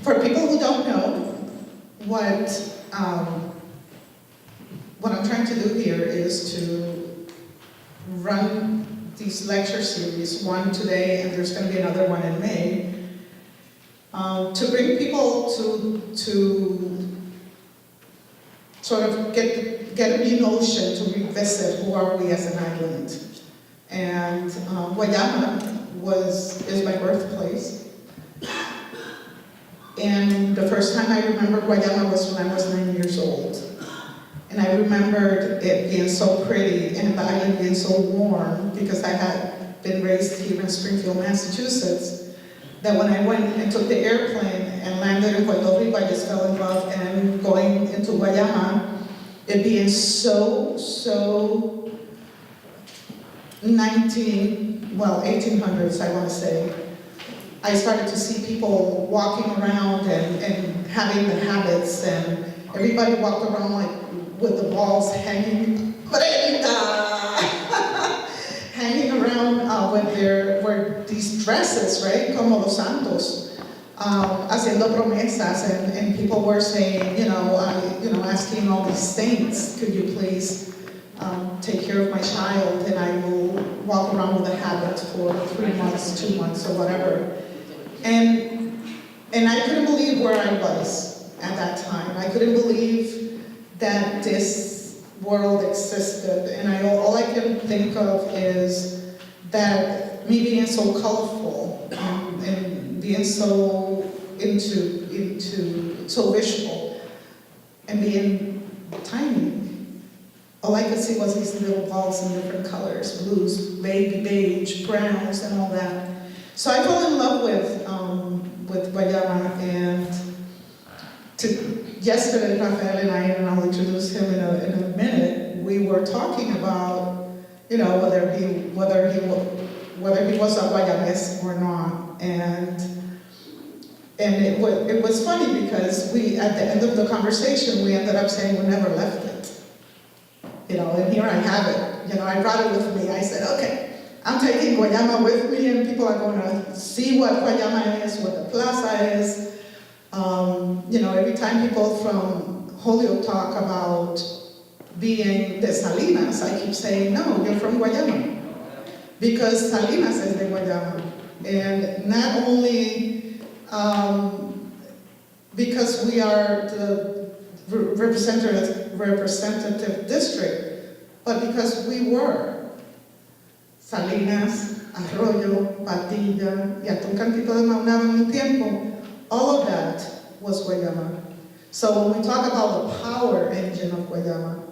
For people who don't know, what I'm trying to do here is to run these lecture series, one today and there's going to be another one in May, to bring people to sort of get a new notion, to revisit who are we as an island. And Guayama is my birthplace. And the first time I remember Guayama was when I was 9 years old. And I remembered it being so pretty and the island being so warm because I had been raised here in Springfield, Massachusetts, that when I went and took the airplane and landed in Puerto Rico, I just fell in love. And going into Guayama, it being so 1800s, I want to say, I started to see people walking around and having the habits, and everybody walked around like with the balls hanging, hanging around were these dresses, right, como los santos, haciendo promesas, and people were saying, asking all these saints, could you please take care of my child, and I will walk around with a habit for 3 months, 2 months, or whatever. And I couldn't believe where I was at that time. I couldn't believe that this world existed, and all I can think of is that me being so colorful and being so so visual and being tiny. All I could see was these little balls in different colors, blues, baby beige, browns, and all that. So I fell in love with Guayama, and yesterday, Rafael and I'll introduce him in a minute, we were talking about, whether he was a Guayamese or not, and it was funny because we, at the end of the conversation, we ended up saying we never left it. And here I have it. I brought it with me. I said, okay, I'm taking Guayama with me, and people are going to see what Guayama is, what the plaza is. Every time people from Holyoke talk about being de Salinas, I keep saying, no, you're from Guayama. Because Salinas is de Guayama. And not only because we are the representative district, but because we were Salinas, Arroyo, Patilla, y hasta un cantito de Maunabo en un tiempo, all of that was Guayama. So when we talk about the power engine of Guayama,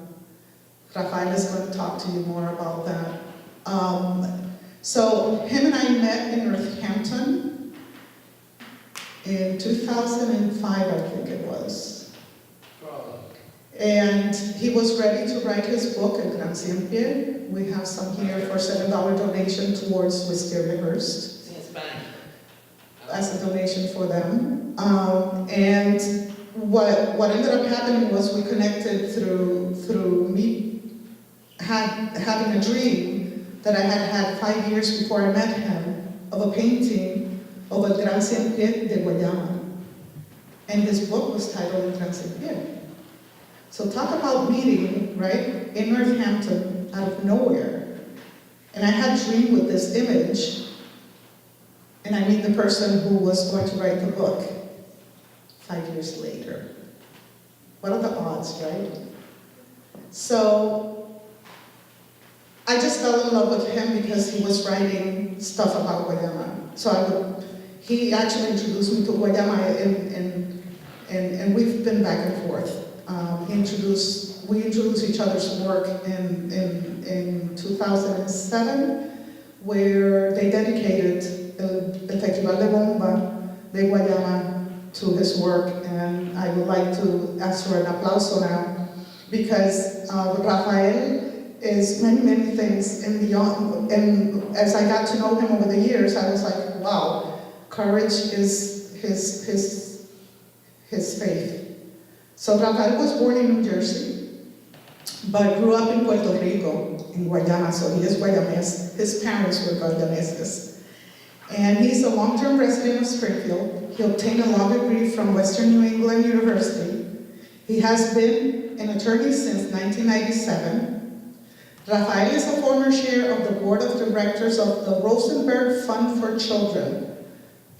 Rafael is going to talk to you more about that. So him and I met in Northampton in 2005, I think it was. And he was ready to write his book, El Gran Cien Pie. We have some here for $7 donation towards Wisteriahurst. As a donation for them. And what ended up happening was we connected through me having a dream that I had 5 years before I met him of a painting of El Gran Cien Pie de Guayama. And his book was titled El Gran Cien Pie. So talk about meeting, right, in Northampton, out of nowhere. And I had dreamed with this image, and I meet the person who was going to write the book 5 years later. What are the odds, right? So I just fell in love with him because he was writing stuff about Guayama. So he actually introduced me to Guayama, and we've been back and forth. We introduced each other's work in 2007, where they dedicated the Festival de Bomba de Guayama to his work, and I would like to ask for an aplauso now, because Rafael is many things and beyond, and as I got to know him over the years, I was like, wow, courage is his faith. So Rafael was born in New Jersey, but grew up in Puerto Rico, in Guayama, so he is Guayamese. His parents were Guayameses. And he's a long-term resident of Springfield. He obtained a law degree from Western New England University. He has been an attorney since 1997. Rafael is a former chair of the board of directors of the Rosenberg Fund for Children.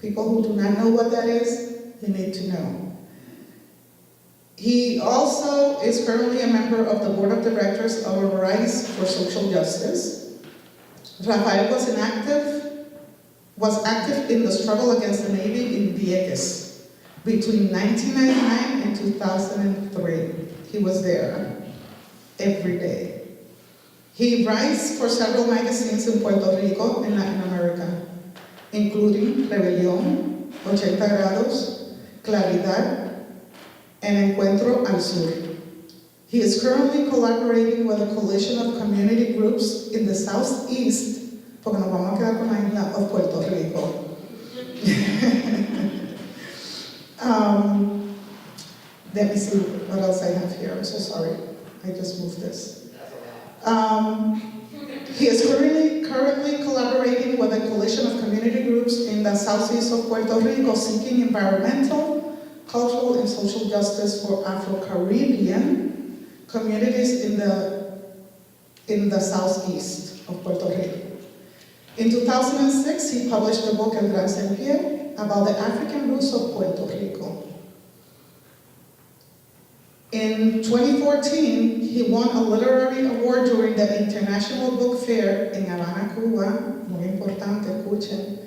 People who do not know what that is, you need to know. He also is currently a member of the board of directors of Rise for Social Justice. Rafael was active in the struggle against the Navy in Vieques between 1999 and 2003. He was there every day. He writes for several magazines in Puerto Rico and Latin America, including Rebelión, 80 Grados, Claridad, and Encuentro al Sur. He is currently collaborating with a coalition of community groups in the southeast, porque nos vamos a quedar con la isla of Puerto Rico. Let me see what else I have here. I'm so sorry. I just moved this. He is currently collaborating with a coalition of community groups in the southeast of Puerto Rico seeking environmental, cultural, and social justice for Afro-Caribbean communities in the southeast of Puerto Rico. In 2006, he published the book El Gran Saint-Pierre about the African roots of Puerto Rico. In 2014, he won a literary award during the International Book Fair in Havana, Cuba. Muy importante, escuchen.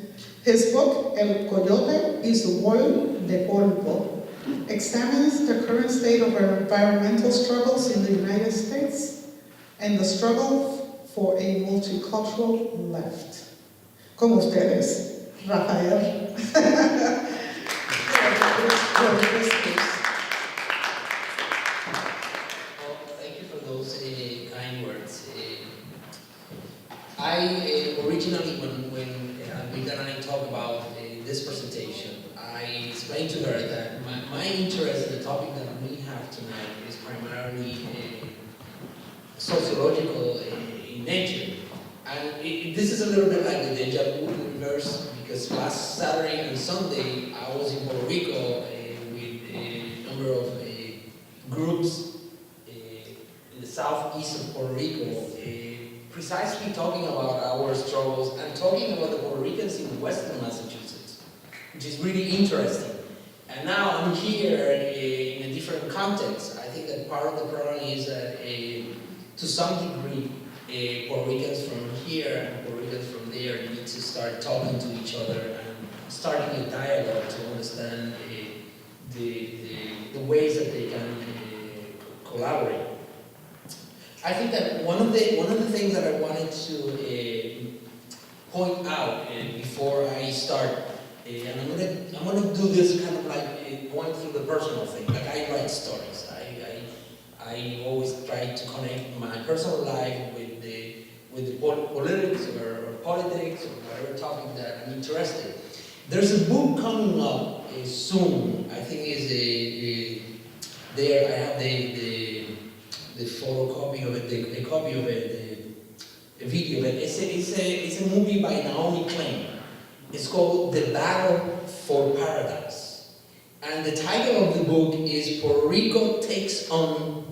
His book, El Coyote y su Bol de Polvo, examines the current state of environmental struggles in the United States and the struggle for a multicultural left. Con ustedes, Rafael. I originally, when Vita and I talked about this presentation, I explained to her that my interest in the topic that we have tonight is primarily sociological in nature. And this is a little bit like the deja vu in reverse, because last Saturday and Sunday I was in Puerto Rico with a number of groups in the southeast of Puerto Rico, precisely talking about our struggles and talking about the Puerto Ricans in Western Massachusetts, which is really interesting. And now I'm here in a different context. I think that part of the problem is that to some degree, Puerto Ricans from here and Puerto Ricans from there need to start talking to each other and starting a dialogue to understand the ways that they can collaborate. I think that one of the things that I wanted to point out before I start, and I'm gonna do this kind of like going through the personal thing. Like I write stories. I always try to connect my personal life with the politics or politics or whatever topic that I'm interested. There's a book coming up soon. I think is there. I have the photocopy of it, a copy of it, a video of it. It's a movie by Naomi Klein. It's called The Battle for Paradise. And the title of the book is Puerto Rico Takes on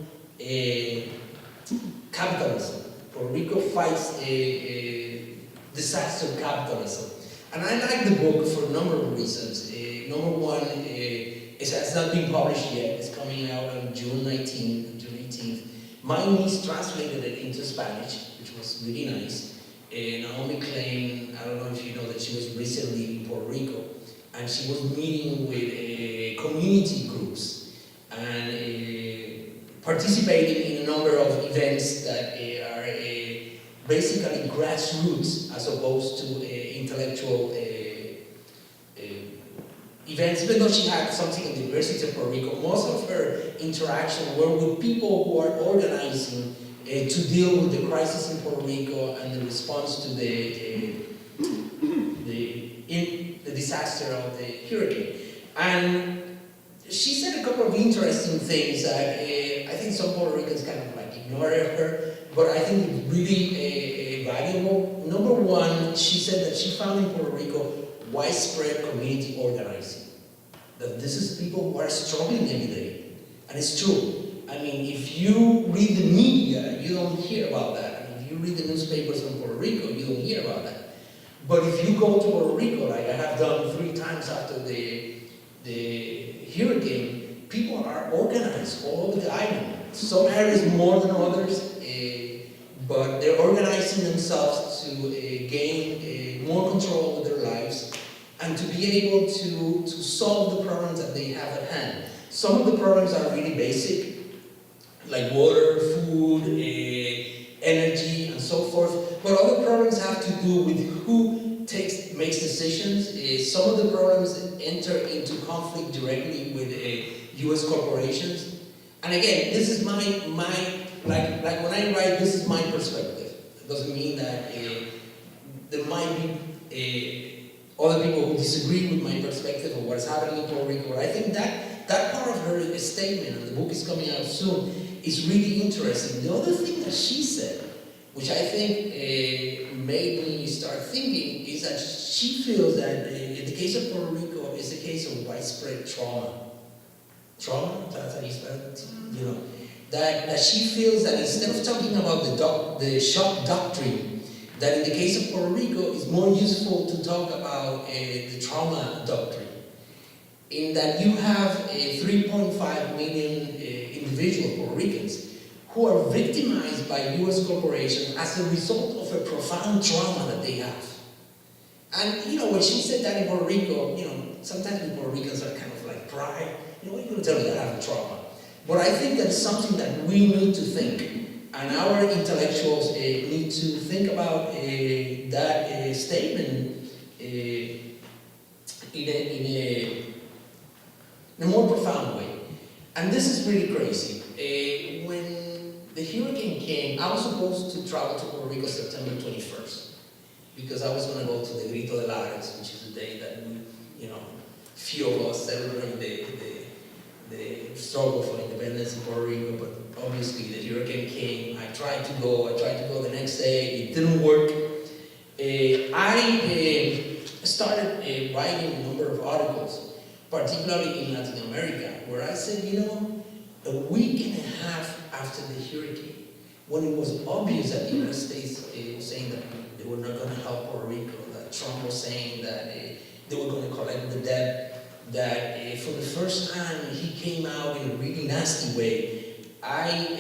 Capitalism. Puerto Rico Fights a Disaster Capitalism. And I like the book for a number of reasons. Number one, it has not been published yet. It's coming out on June 18th. My niece translated it into Spanish, which was really nice. Naomi Klein, I don't know if you know that she was recently in Puerto Rico, and she was meeting with community groups and participating in a number of events that are basically grassroots as opposed to intellectual events. Even though she had something in the University of Puerto Rico, most of her interaction were with people who are organizing to deal with the crisis in Puerto Rico and the response to the disaster of the hurricane. And she said a couple of interesting things that I think some Puerto Ricans kind of like ignored her, but I think really valuable. Number one, she said that she found in Puerto Rico widespread community organizing. That this is people who are struggling every day. And it's true. I mean, if you read the media, you don't hear about that. I mean, if you read the newspapers from Puerto Rico, you don't hear about that. But if you go to Puerto Rico, like I have done 3 times after the hurricane, people are organized all over the island. Some areas more than others, but they're organizing themselves to gain more control over their lives and to be able to solve the problems that they have at hand. Some of the problems are really basic, like water, food, energy, and so forth. But other problems have to do with who makes decisions. Some of the problems enter into conflict directly with U.S. corporations. And again, this is my like when I write, this is my perspective. It doesn't mean that there might be other people who disagree with my perspective of what's happening in Puerto Rico. But I think that part of her statement, and the book is coming out soon, is really interesting. The other thing that she said, which I think made me start thinking, is that she feels that in the case of Puerto Rico, it's a case of widespread trauma. Trauma? That's how you spell it? You know, that she feels that instead of talking about the shock doctrine, that in the case of Puerto Rico, it's more useful to talk about the trauma doctrine. In that you have 3.5 million individual Puerto Ricans who are victimized by U.S. corporations as a result of a profound trauma that they have. And, you know, when she said that in Puerto Rico, you know, sometimes we Puerto Ricans are kind of like pride. You know, what are you going to tell me that I have a trauma? But I think that's something that we need to think. And our intellectuals need to think about that statement in a more profound way. And this is really crazy. When the hurricane came, I was supposed to travel to Puerto Rico September 21st, because I was going to go to the Grito de Lares, which is the day that we, you know, few of us celebrate the struggle for independence in Puerto Rico. But obviously the hurricane came. I tried to go the next day. It didn't work. I started writing a number of articles, particularly in Latin America, where I said, you know, a week and a half after the hurricane, when it was obvious that the United States was saying that they were not going to help Puerto Rico, that Trump was saying that they were going to collect the debt, that for the first time he came out in a really nasty way. And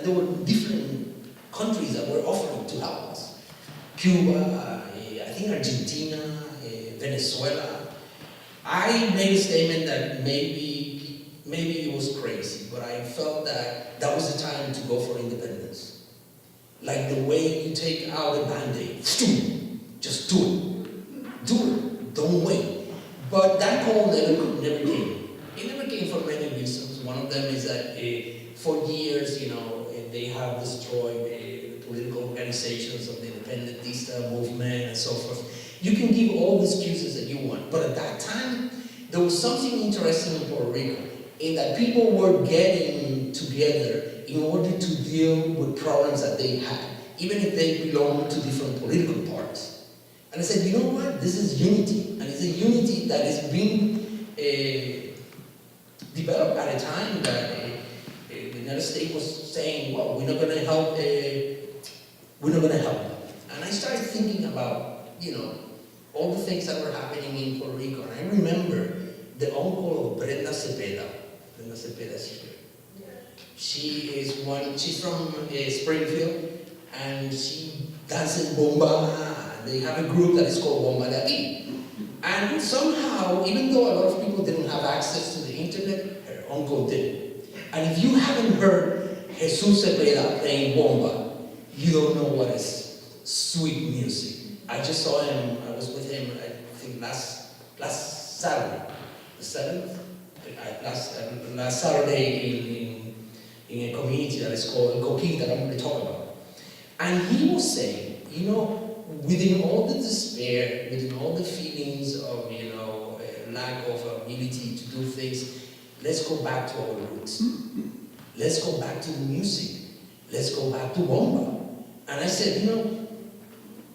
there were different countries that were offering to help us. Cuba, I think Argentina, Venezuela. I made a statement that maybe it was crazy, but I felt that that was the time to go for independence. Like the way you take out a Band-Aid, just do it. Do it, don't wait. But that call never came. It never came for many reasons. One of them is that for years, you know, they have destroyed political organizations of the independentista movement and so forth. You can give all the excuses that you want, but at that time, there was something interesting in Puerto Rico, in that people were getting together in order to deal with problems that they had, even if they belonged to different political parties. And I said, you know what, this is unity, and it's a unity that is being developed at a time that the United States was saying, well, we're not going to help. And I started thinking about, you know, all the things that were happening in Puerto Rico. And I remember the uncle of Brenda Cepeda. Brenda Cepeda is here. She's from Springfield, and she dances Bomba. They have a group that is called Bomba. And somehow, even though a lot of people didn't have access to the internet, her uncle did. And if you haven't heard Jesus Cepeda playing Bomba, you don't know what is sweet music. I just saw him, I was with him, I think last Saturday, the 7th? Last Saturday in a community that is called Coquille that I'm going to talk about. And he was saying, you know, within all the despair, within all the feelings of, you know, lack of ability to do things, let's go back to our roots. Let's go back to the music. Let's go back to Bomba. And I said,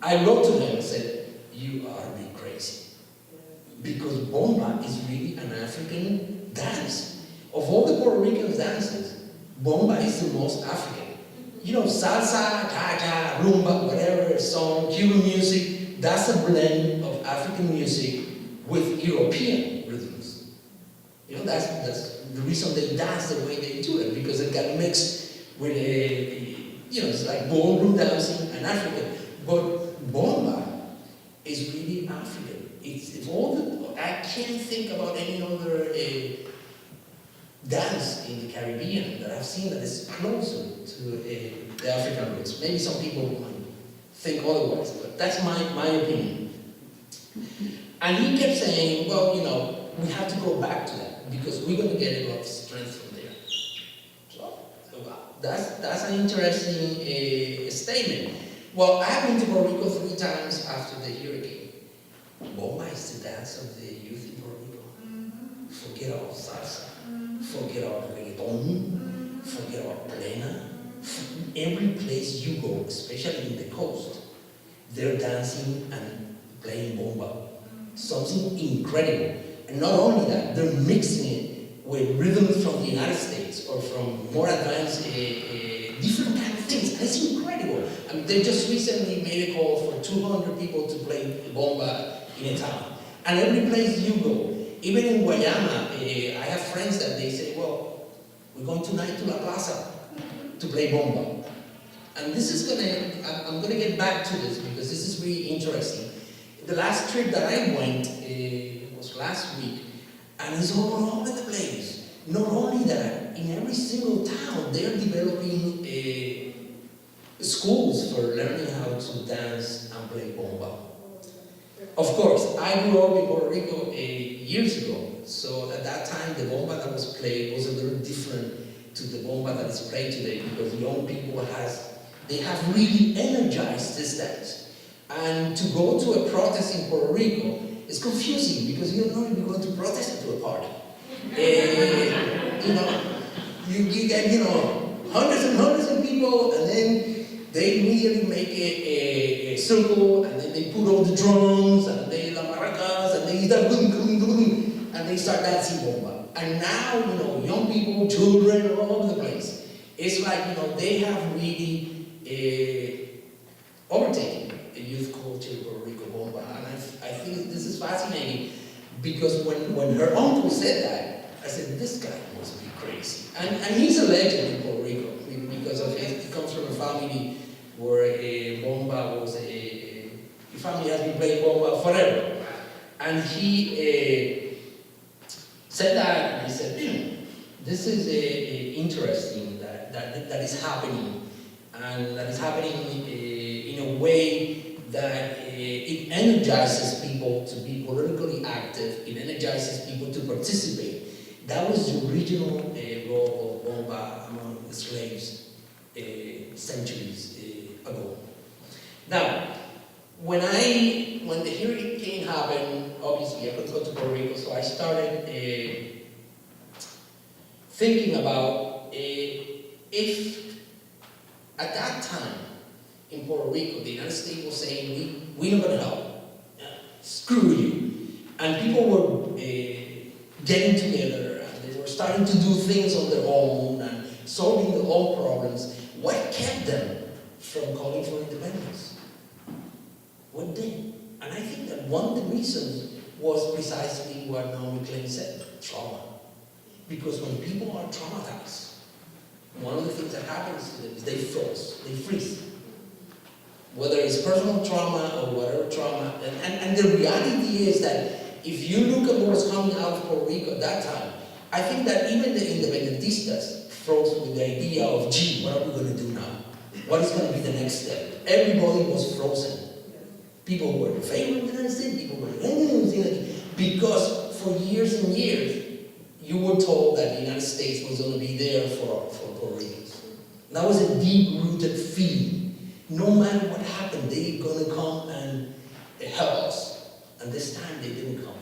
I wrote to them and said, you are a bit crazy. Because Bomba is really an African dance. Of all the Puerto Rican dances, Bomba is the most African. Salsa, cha-cha, rumba, whatever, song, Cuban music, that's a blend of African music with European rhythms. That's the reason they dance the way they do it, because it got mixed with it's like ballroom dancing and African. But Bomba is really African. I can't think about any other dance in the Caribbean that I've seen that is closer to the African roots. Maybe some people might think otherwise, but that's my opinion. And he kept saying, well, we have to go back to that because we're going to get a lot of strength from there. So, that's an interesting statement. Well, I've been to Puerto Rico 3 times after the hurricane. Bomba is the dance of the youth in Puerto Rico. Forget all salsa. Forget all reggaeton. Forget all plena. Every place you go, especially in the coast, they're dancing and playing bomba. Something incredible. And not only that, they're mixing it with rhythms from the United States or from more advanced, different kind of things. And it's incredible. I mean, they just recently made a call for 200 people to play bomba in a town. And every place you go, even in Guayama, I have friends that they say, well, we're going tonight to La Plaza to play bomba. And this is I'm gonna get back to this because this is really interesting. The last trip that I went was last week, and it's all over the place. Not only that, in every single town, they're developing schools for learning how to dance and play bomba. Of course, I grew up in Puerto Rico years ago, so at that time the bomba that was played was a little different to the bomba that is played today because young people have really energized this dance. And to go to a protest in Puerto Rico is confusing because you don't know if you're going to protest to a party. You get hundreds and hundreds of people, and then they immediately make a circle, and then they put all the drums, and they la maracas, and they start and they start dancing bomba. And now, young people, children, all over the place. It's like, they have really overtaken the youth culture in Puerto Rico bomba. And I think this is fascinating because when her uncle said that, I said, this guy must be crazy. And he's a legend in Puerto Rico because he comes from a family where bomba was the family has been playing bomba forever. And he said that, and I said, this is interesting that is happening, and that is happening in a way that it energizes people to be politically active, it energizes people to participate. That was the original role of bomba among the slaves centuries ago. Now, when the hurricane happened, obviously I couldn't go to Puerto Rico, so I started thinking about if at that time in Puerto Rico, the United States was saying, we're not going to help, screw you. And people were getting together, and they were starting to do things on their own, and solving their own problems. What kept them from calling for independence? What did? And I think that one of the reasons was precisely what Naomi Klein said, trauma. Because when people are traumatized, one of the things that happens to them is they freeze. Whether it's personal trauma or whatever trauma, and the reality is that if you look at what was coming out of Puerto Rico at that time, I think that even the independentistas froze with the idea of, gee, what are we going to do now? What is going to be the next step? Everybody was frozen. People were in favor of the United States, people were against the United States, because for years and years, you were told that the United States was going to be there for Puerto Ricans. That was a deep-rooted feeling. No matter what happened, they were going to come and help us. And this time, they didn't come.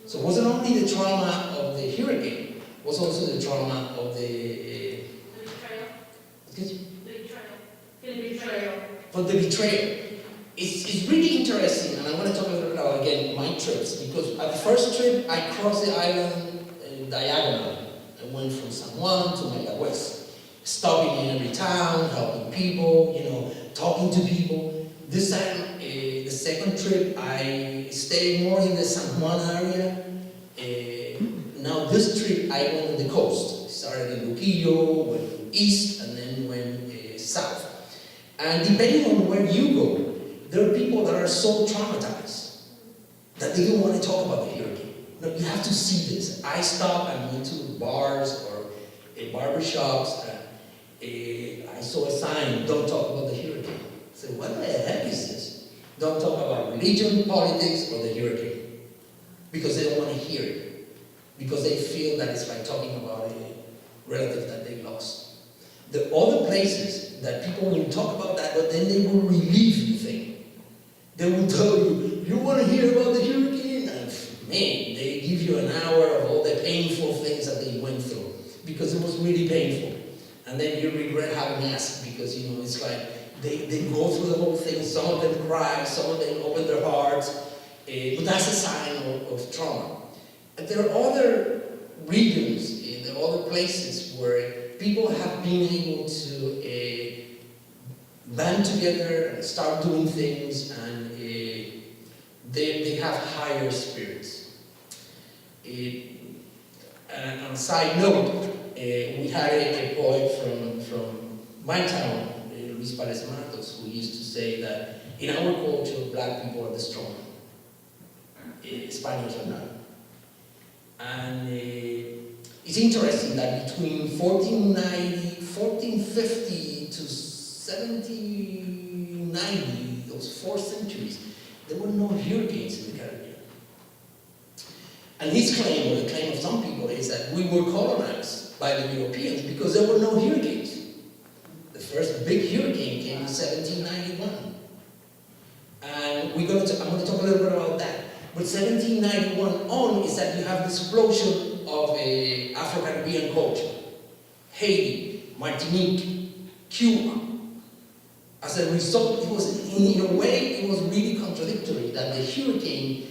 So it wasn't only the trauma of the hurricane, it was also the trauma of the betrayal. Excuse me? The betrayal. but the betrayal. It's really interesting, and I want to talk a little bit about, again, my trips, because at the first trip, I crossed the island diagonally. I went from San Juan to Mega West, stopping in every town, helping people, talking to people. This time, the second trip, I stayed more in the San Juan area. Now this trip, I went on the coast. Started in Luquillo, went east, and then went south. And depending on where you go, there are people that are so traumatized that they don't want to talk about the hurricane. No, you have to see this. I stopped and went to bars or barber shops, and I saw a sign, don't talk about the hurricane. I said, what the heck is this? Don't talk about religion, politics, or the hurricane. Because they don't want to hear it. Because they feel that it's like talking about a relative that they lost. The other places that people will talk about that, but then they will relieve the thing. They will tell you, you want to hear about the hurricane? And man, they give you an hour of all the painful things that they went through. Because it was really painful. And then you regret having asked, because it's like they go through the whole thing. Some of them cry, some of them open their hearts. But that's a sign of trauma. And there are other regions, there are other places where people have been able to band together and start doing things, and they have higher spirits. And on a side note, we had a poet from my town, Luis Párez Matos, who used to say that in our culture, black people are the strong. Spaniards are not. And it's interesting that between 1450 to 1790, those 4 centuries, there were no hurricanes in the Caribbean. And his claim, or the claim of some people, is that we were colonized by the Europeans because there were no hurricanes. The first big hurricane came in 1791. And I'm going to talk a little bit about that. But 1791 on is that you have this explosion of Afro-Caribbean culture. Haiti, Martinique, Cuba. As a result, it was, in a way, it was really contradictory that the hurricane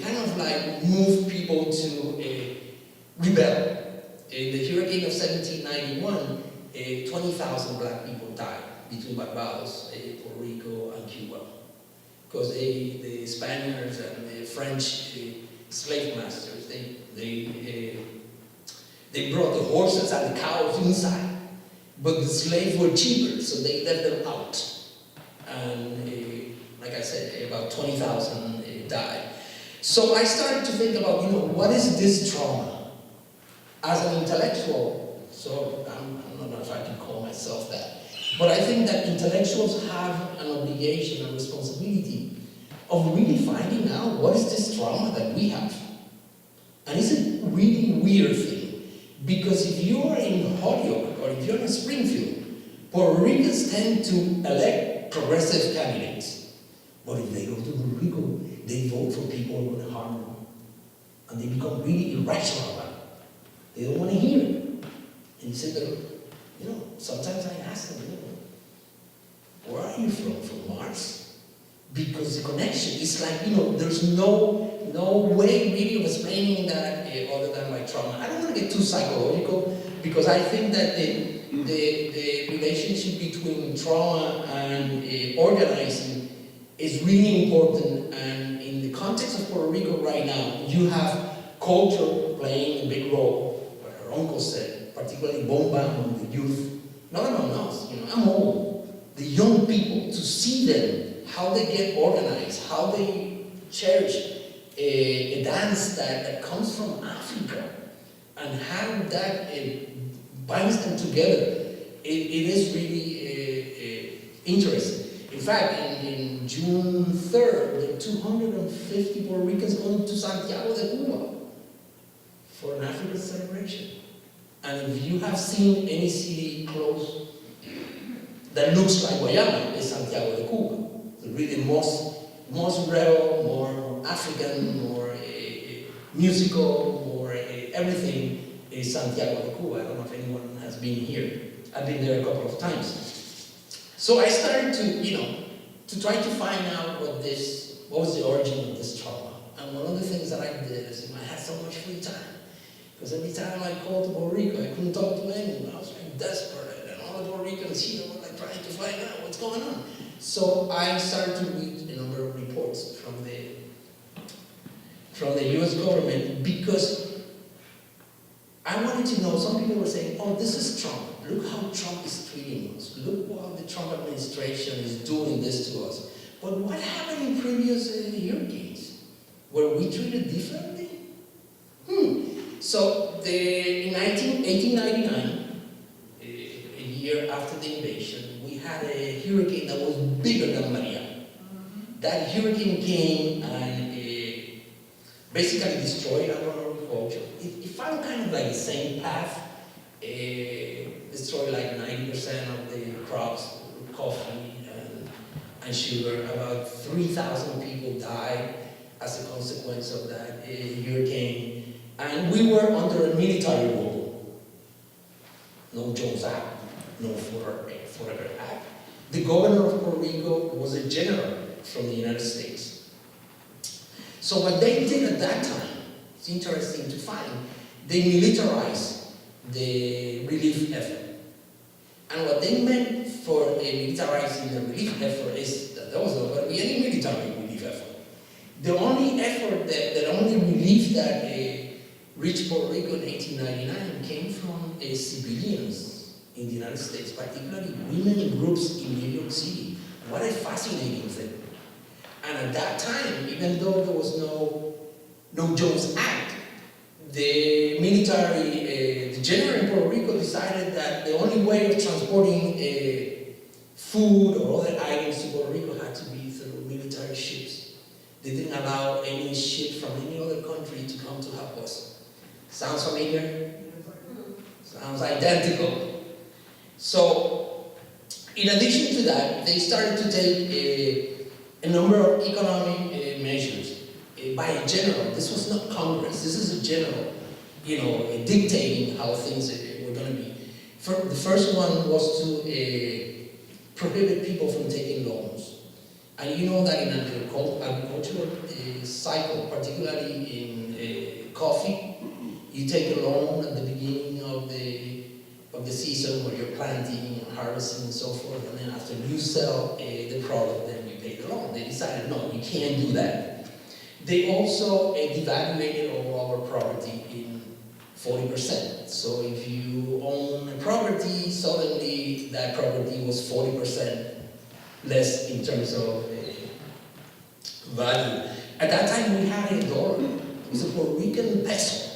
kind of like moved people to rebel. In the hurricane of 1791, 20,000 black people died between Barbados, Puerto Rico, and Cuba. Because the Spaniards and the French slave masters, they brought the horses and the cows inside, but the slaves were cheaper, so they let them out. And like I said, about 20,000 died. So I started to think about, what is this trauma? As an intellectual, so I don't know if I can call myself that, but I think that intellectuals have an obligation, a responsibility of really finding out what is this trauma that we have. And it's a really weird thing, because if you're in Holyoke or if you're in Springfield, Puerto Ricans tend to elect progressive candidates. But if they go to Puerto Rico, they vote for people who are going to harm them. And they become really irrational about it. They don't want to hear it. And you say that, sometimes I ask them, where are you from? From Mars? Because the connection is like, there's no way really of explaining that other than my trauma. I don't want to get too psychological, because I think that the relationship between trauma and organizing is really important. And in the context of Puerto Rico right now, you have culture playing a big role. What her uncle said, particularly Bomba among the youth. Not among us, I'm old. The young people, to see them, how they get organized, how they cherish a dance that comes from Africa, and how that binds them together. It is really interesting. In fact, in June 3rd, there are 250 Puerto Ricans going to Santiago de Cuba for an African celebration. And if you have seen any city close that looks like Guayama, it's Santiago de Cuba. It's really most rebel, more African, more musical, more everything is Santiago de Cuba. I don't know if anyone has been here. I've been there a couple of times. So I started to try to find out what was the origin of this trauma. And one of the things that I did is, I had so much free time. Because every time I called to Puerto Rico, I couldn't talk to anyone. I was like desperate, and all the Puerto Ricans here were like trying to find out what's going on. So I started to read a number of reports from the U.S. government, because I wanted to know. Some people were saying, "Oh, this is Trump. Look how Trump is treating us. Look what the Trump administration is doing this to us." But what happened in previous hurricanes? Were we treated differently? So in 1899, a year after the invasion, we had a hurricane that was bigger than Maria. That hurricane came and basically destroyed our agriculture. It followed kind of like the same path, destroyed like 90% of the crops, coffee and sugar. About 3,000 people died as a consequence of that hurricane. And we were under a military rule. No Jones Act, no Forever Act. The governor of Puerto Rico was a general from the United States. So what they did at that time, it's interesting to find, they militarized the relief effort. And what they meant for militarizing the relief effort is that there was not going to be any military relief effort. The only effort, the only relief that reached Puerto Rico in 1899 came from civilians in the United States, particularly women groups in New York City. What a fascinating thing. And at that time, even though there was no Jones Act, the military, the general in Puerto Rico decided that the only way of transporting food or other items to Puerto Rico had to be through military ships. They didn't allow any ship from any other country to come to help us. Sounds familiar? Sounds identical. So, in addition to that, they started to take a number of economic measures by a general. This was not Congress. This is a general, dictating how things were going to be. The first one was to prohibit people from taking loans. And you know that in an agricultural cycle, particularly in coffee, you take a loan at the beginning of the season where you're planting and harvesting and so forth, and then after you sell the product, then you pay the loan. They decided, no, you can't do that. They also devaluated all our property in 40%. So if you own a property, suddenly that property was 40% less in terms of value. At that time, we had a dollar. It was a Puerto Rican peso,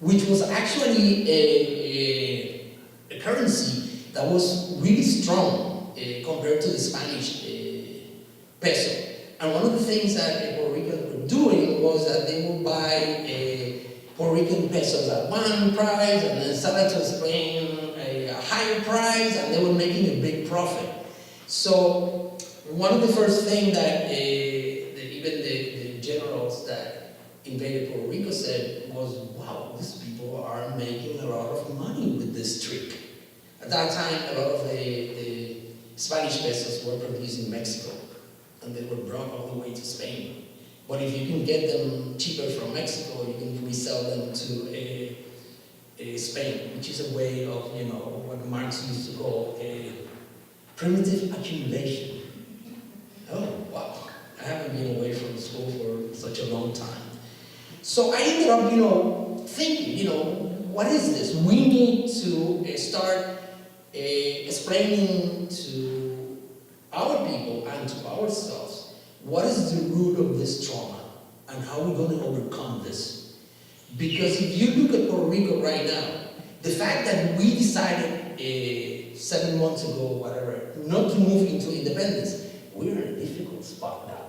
which was actually a currency that was really strong compared to the Spanish peso. And one of the things that Puerto Ricans were doing was that they would buy Puerto Rican pesos at one price and then sell it to Spain a higher price, and they were making a big profit. So one of the first things that even the generals that invaded Puerto Rico said was, wow, these people are making a lot of money with this trick. At that time, a lot of the Spanish pesos were produced in Mexico, and they were brought all the way to Spain. But if you can get them cheaper from Mexico, you can resell them to Spain, which is a way of, what Marx used to call a primitive accumulation. Oh, wow. I haven't been away from school for such a long time. So I ended up, thinking, what is this? We need to start explaining to our people and to ourselves what is the root of this trauma and how we're going to overcome this. Because if you look at Puerto Rico right now, the fact that we decided 7 months ago, whatever, not to move into independence, we're in a difficult spot now.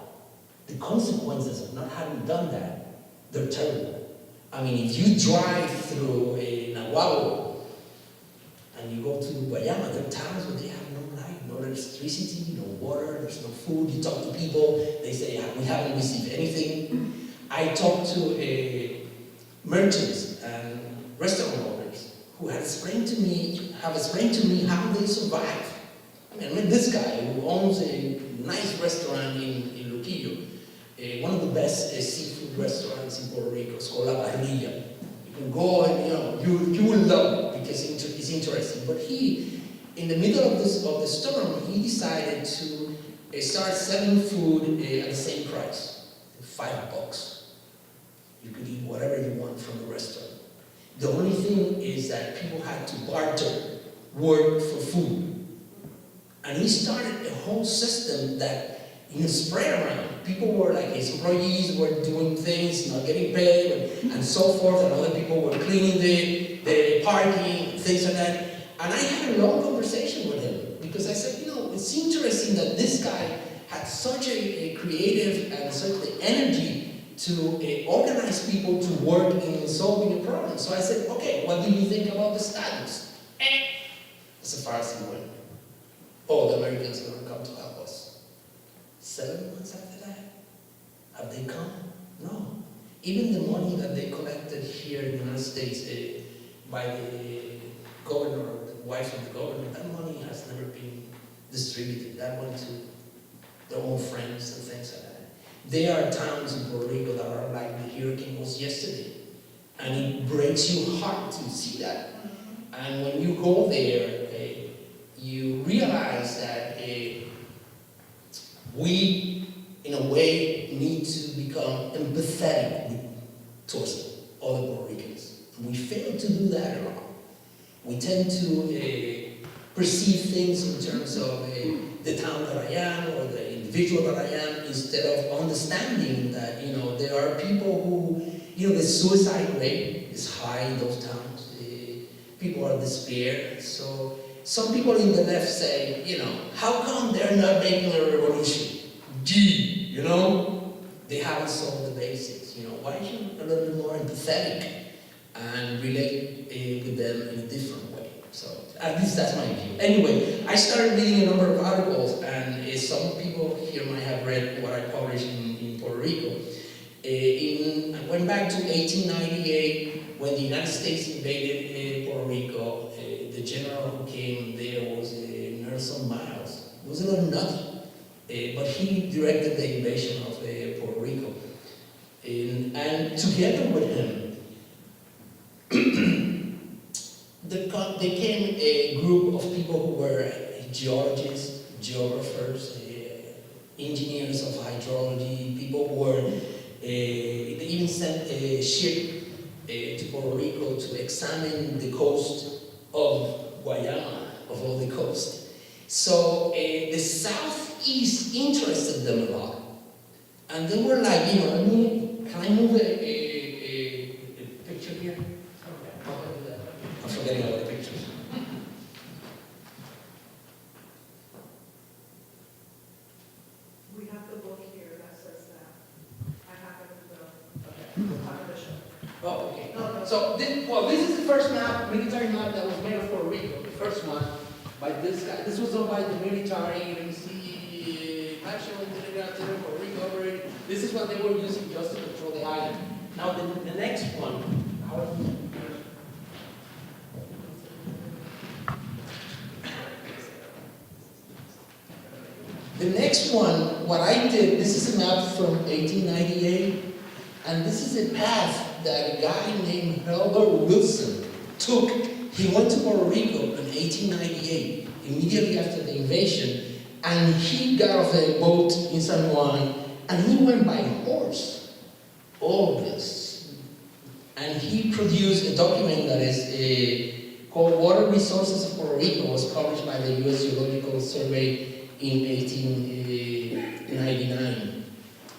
The consequences of not having done that, they're terrible. I mean, if you drive through a Nahuatl and you go to Guayama, there are towns where they have no light, no electricity, no water, there's no food. You talk to people, they say, we haven't received anything. I talked to merchants and restaurant owners who have explained to me how they survive I met this guy who owns a nice restaurant in Luquillo, one of the best seafood restaurants in Puerto Rico. It's called La Parrilla. You can go and, you will love it because it's interesting. But he, in the middle of the storm, he decided to start selling food at the same price, $5. You could eat whatever you want from the restaurant. The only thing is that people had to barter work for food. And he started a whole system that, spread around. People were like, his employees were doing things, not getting paid, and so forth, and other people were cleaning the parking, things like that. And I had a long conversation with him, because I said, it's interesting that this guy had such a creative and such the energy to organize people to work in solving a problem. So I said, okay, what do you think about the status? As far as he went. Oh, the Americans are going to come to help us. 7 months after that, have they come? No. Even the money that they collected here in the United States by the governor, or the wife of the governor, that money has never been distributed. That went to their own friends and things like that. There are towns in Puerto Rico that are like the hurricane was yesterday. And it breaks your heart to see that. And when you go there, you realize that we, in a way, need to become empathetic towards other Puerto Ricans. We fail to do that a lot. We tend to perceive things in terms of the town that I am or the individual that I am, instead of understanding that there are people who the suicide rate is high in those towns. People are despair. So some people in the left say, how come they're not making a revolution? Gee, they haven't solved the basics. Why aren't you a little bit more empathetic and relate with them in a different way? So at least that's my view. Anyway, I started reading a number of articles, and some people here might have read what I published in Puerto Rico. I went back to 1898 when the United States invaded Puerto Rico. The general who came there was Nelson Miles. He was a little nutty, but he directed the invasion of Puerto Rico. And together with him, there came a group of people who were geologists, geographers, engineers of hydrology, people who were, they even sent a ship to Puerto Rico to examine the coast of Guayama, of all the coast. So the Southeast interested them a lot. And they were like, can I move a picture here? I'm forgetting about the pictures. We have the book here that says that. I have it in the show. Oh, okay. No. So, this is the first map, military map that was made of Puerto Rico. The first one by this guy. This was done by the military. You can see National Intelligence Puerto Rico already. This is what they were using just to control the island. Now, the next one. The next one, what I did, this is a map from 1898, and this is a path that a guy named Herbert Wilson took. He went to Puerto Rico in 1898, immediately after the invasion, and he got off a boat in San Juan, and he went by horse, all of this. And he produced a document that is called Water Resources of Puerto Rico. It was published by the U.S. Geological Survey in 1899.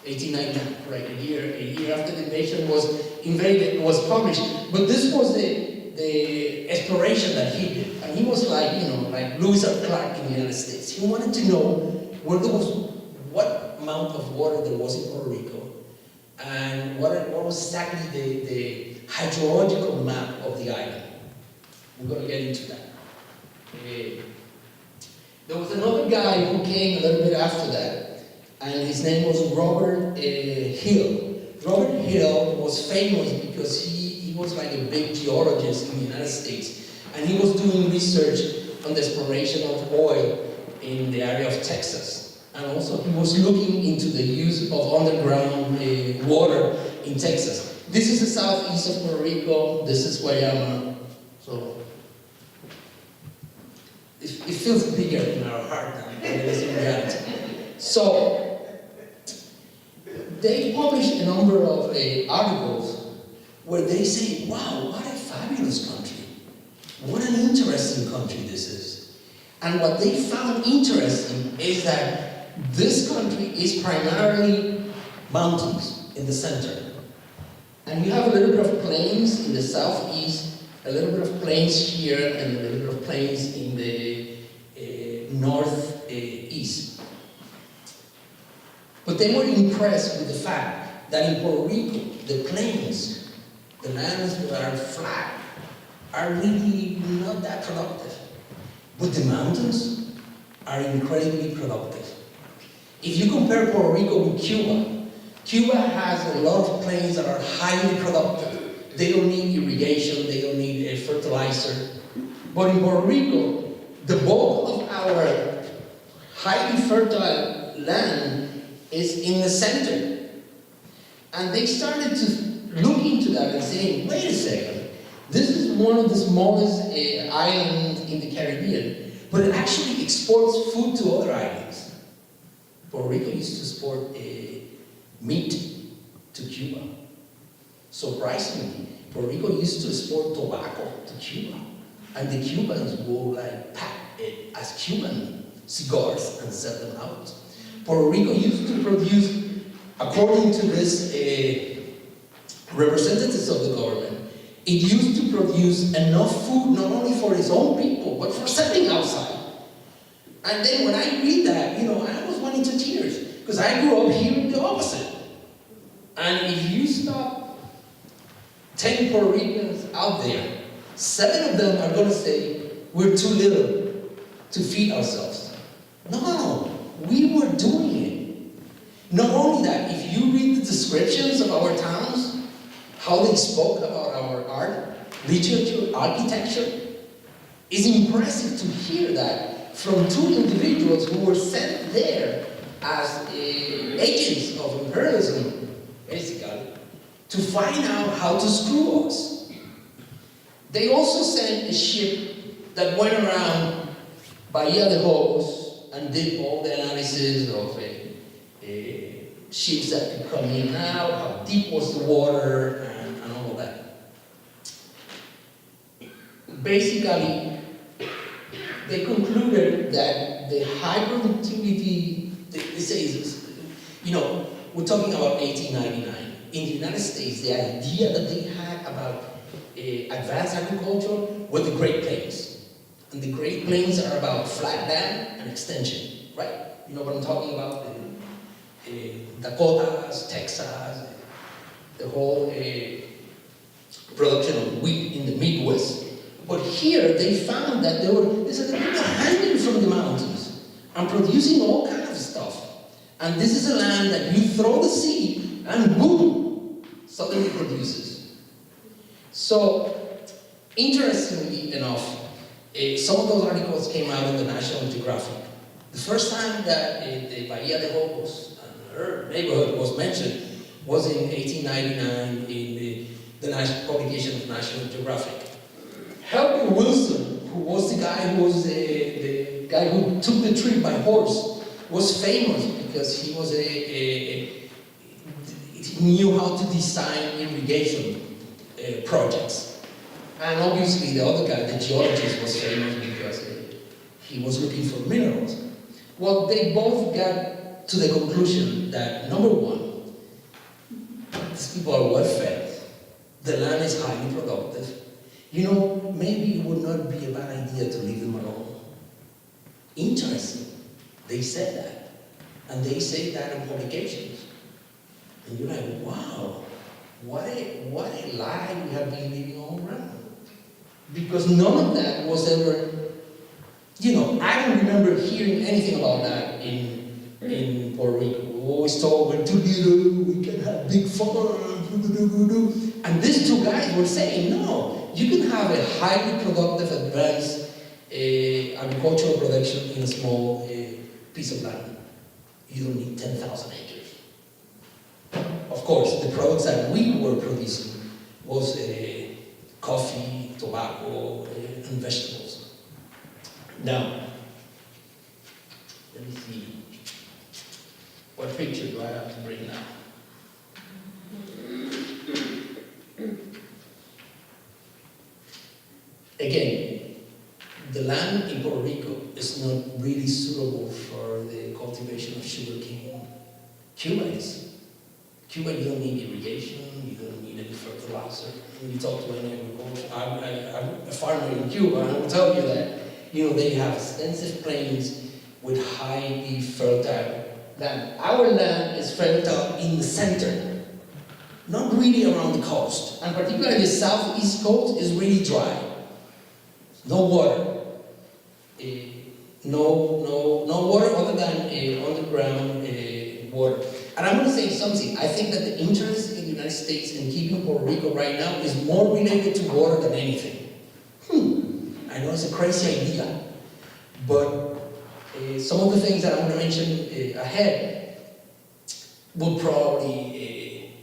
1899, correct, a year after the nation was invaded, it was published. But this was the exploration that he did. And he was like, like Lewis and Clark in the United States. He wanted to know what amount of water there was in Puerto Rico, and what was exactly the hydrological map of the island. We're going to get into that. There was another guy who came a little bit after that, and his name was Robert Hill. Robert Hill was famous because he was like a big geologist in the United States, and he was doing research on the exploration of oil in the area of Texas. And also he was looking into the use of underground water in Texas. This is the southeast of Puerto Rico, this is Guayama. So it feels bigger in our heart than it is in reality. So they published a number of articles where they say, wow, what a fabulous country. What an interesting country this is. And what they found interesting is that this country is primarily mountains in the center. And you have a little bit of plains in the southeast, a little bit of plains here, and a little bit of plains in the northeast. But they were impressed with the fact that in Puerto Rico, the plains, the lands that are flat, are really not that productive. But the mountains are incredibly productive. If you compare Puerto Rico with Cuba, Cuba has a lot of plains that are highly productive. They don't need irrigation, they don't need a fertilizer. But in Puerto Rico, the bulk of our highly fertile land is in the center. And they started to look into that and say, wait a second, this is one of the smallest islands in the Caribbean, but it actually exports food to other islands. Puerto Rico used to export meat to Cuba. Surprisingly, Puerto Rico used to export tobacco to Cuba, and the Cubans would pack it as Cuban cigars and sell them out. Puerto Rico used to produce, according to this representatives of the government, it used to produce enough food not only for its own people, but for selling outside. And then when I read that, I was went into tears, because I grew up hearing the opposite. And if you stop 10 Puerto Ricans out there, 7 of them are going to say, we're too little to feed ourselves. No, we were doing it. Not only that, if you read the descriptions of our towns, how they spoke about our art, literature, architecture, it's impressive to hear that from 2 individuals who were sent there as agents of imperialism, basically, to find out how to screw us. They also sent a ship that went around Bahia de Hobos and did all the analysis of ships that could come in and out, how deep was the water, and all of that. Basically, they concluded that the high productivity, they say, we're talking about 1899. In the United States, the idea that they had about advanced agriculture were the Great Plains. And the Great Plains are about flat land and extension, right? You know what I'm talking about? Dakotas, Texas, the whole production of wheat in the Midwest. But here they found that they said they were hanging from the mountains and producing all kinds of stuff. And this is a land that you throw the seed and boom, suddenly it produces. So, interestingly enough, some of those articles came out in the National Geographic. The first time that the Bahia de Hobos and her neighborhood was mentioned was in 1899 in the publication of National Geographic. Herbert Wilson, who was the guy who took the trip by horse, was famous because he was he knew how to design irrigation projects. And obviously the other guy, the geologist, was famous because he was looking for minerals. Well, they both got to the conclusion that, number one, these people are well fed, the land is highly productive. Maybe it would not be a bad idea to leave them alone. Interesting. They said that. And they say that in publications. And you're like, wow, what a lie we have been living all around. Because none of that was ever, I don't remember hearing anything about that in Puerto Rico. We always told we're too little, we can have big farms, and these 2 guys were saying, no, you can have a highly productive, advanced agricultural production in a small piece of land. You don't need 10,000 acres. Of course, the products that we were producing was coffee, tobacco, and vegetables. Now, let me see. What picture do I have to bring now? Again, the land in Puerto Rico is not really suitable for the cultivation of sugarcane. Cuba is. Cuba, you don't need irrigation, you don't need any fertilizer. When you talk to any agriculture, I'm a farmer in Cuba, and I will tell you that, they have extensive plains with highly fertile land. Our land is fertile in the center, not really around the coast. And particularly the southeast coast is really dry. No water. No water other than underground water. And I'm going to say something. I think that the interest in the United States in keeping Puerto Rico right now is more related to water than anything. I know it's a crazy idea, but some of the things that I'm going to mention ahead will probably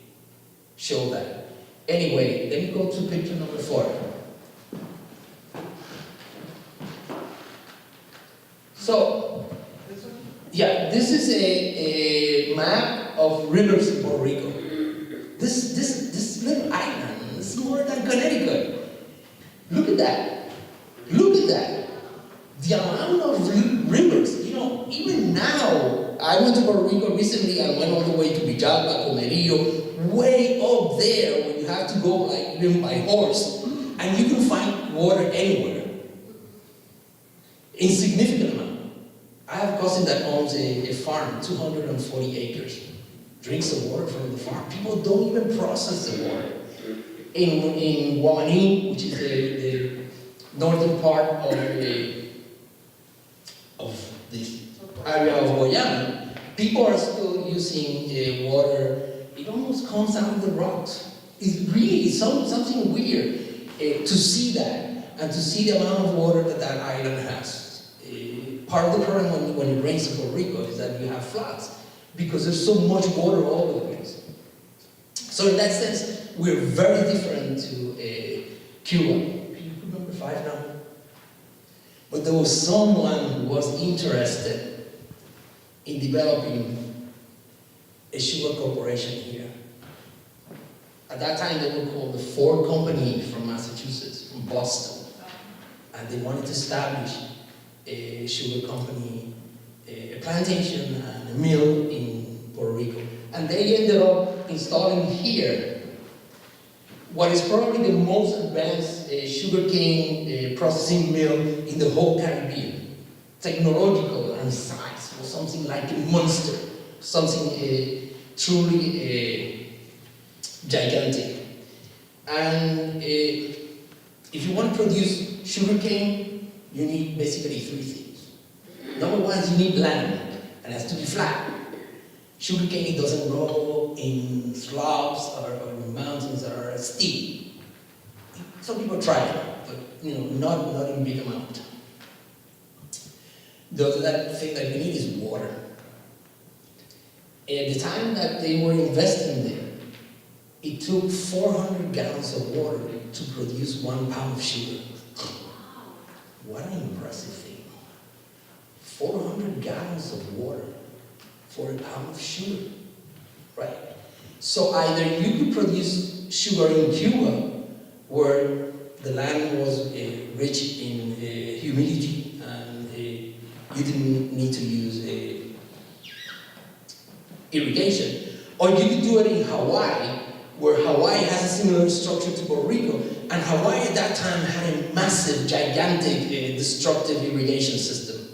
show that. Anyway, let me go to picture number 4. So, yeah, this is a map of rivers in Puerto Rico. This little island is more than Connecticut. Look at that. Look at that. The amount of rivers, even now, I went to Puerto Rico recently and went all the way to Villalba, Comerillo, way up there where you have to go even by horse, and you can find water anywhere. Insignificant amount. I have a cousin that owns a farm, 240 acres. Drinks the water from the farm. People don't even process the water. In Guayama, which is the northern part of this area of Guayama, people are still using water. It almost comes out of the rocks. It's really something weird to see that and to see the amount of water that island has. Part of the problem when it rains in Puerto Rico is that you have floods because there's so much water all over the place. So in that sense, we're very different to Cuba. Can you put number 5 now? But there was someone who was interested in developing a sugar corporation here. At that time, they were called the Ford Company from Massachusetts, from Boston. And they wanted to establish a sugar company, a plantation and a mill in Puerto Rico. And they ended up installing here what is probably the most advanced sugarcane processing mill in the whole Caribbean. Technological and size was something like a monster, something truly gigantic. And if you want to produce sugarcane, you need basically 3 things. Number 1 is you need land, and it has to be flat. Sugarcane doesn't grow in slopes or in mountains that are steep. Some people try it, but not in big amount. The other thing that you need is water. At the time that they were investing there, it took 400 gallons of water to produce 1 pound of sugar. What an impressive thing. 400 gallons of water for a pound of sugar, right? So either you could produce sugar in Cuba, where the land was rich in humidity and you didn't need to use irrigation, or you could do it in Hawaii, where Hawaii has a similar structure to Puerto Rico, and Hawaii at that time had a massive, gigantic, destructive irrigation system,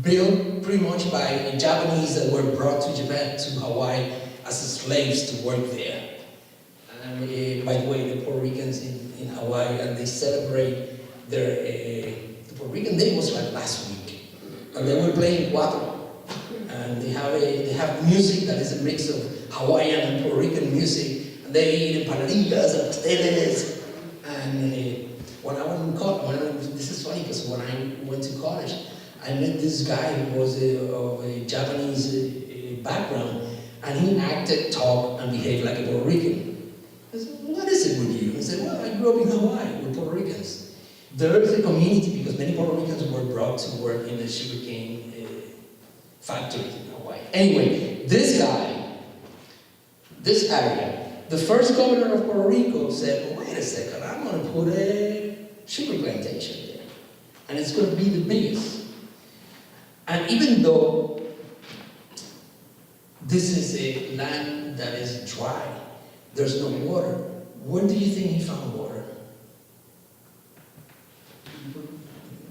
built pretty much by Japanese that were brought to Japan, to Hawaii, as slaves to work there. And by the way, the Puerto Ricans in Hawaii, and they celebrate their, the Puerto Rican Day was like last week, and they were playing cuatro. And they have music that is a mix of Hawaiian and Puerto Rican music. And they eat empanadillas and pasteles. And when I went to college, this is funny because when I went to college, I met this guy who was of a Japanese background, and he acted, talked, and behaved like a Puerto Rican. I said, what is it with you? He said, well, I grew up in Hawaii with Puerto Ricans. There is a community because many Puerto Ricans were brought to work in the sugarcane factory in Hawaii. Anyway, this guy, this area, the first governor of Puerto Rico said, well, wait a second, I'm going to put a sugar plantation there. And it's going to be the biggest. And even though this is a land that is dry, there's no water, where do you think he found water?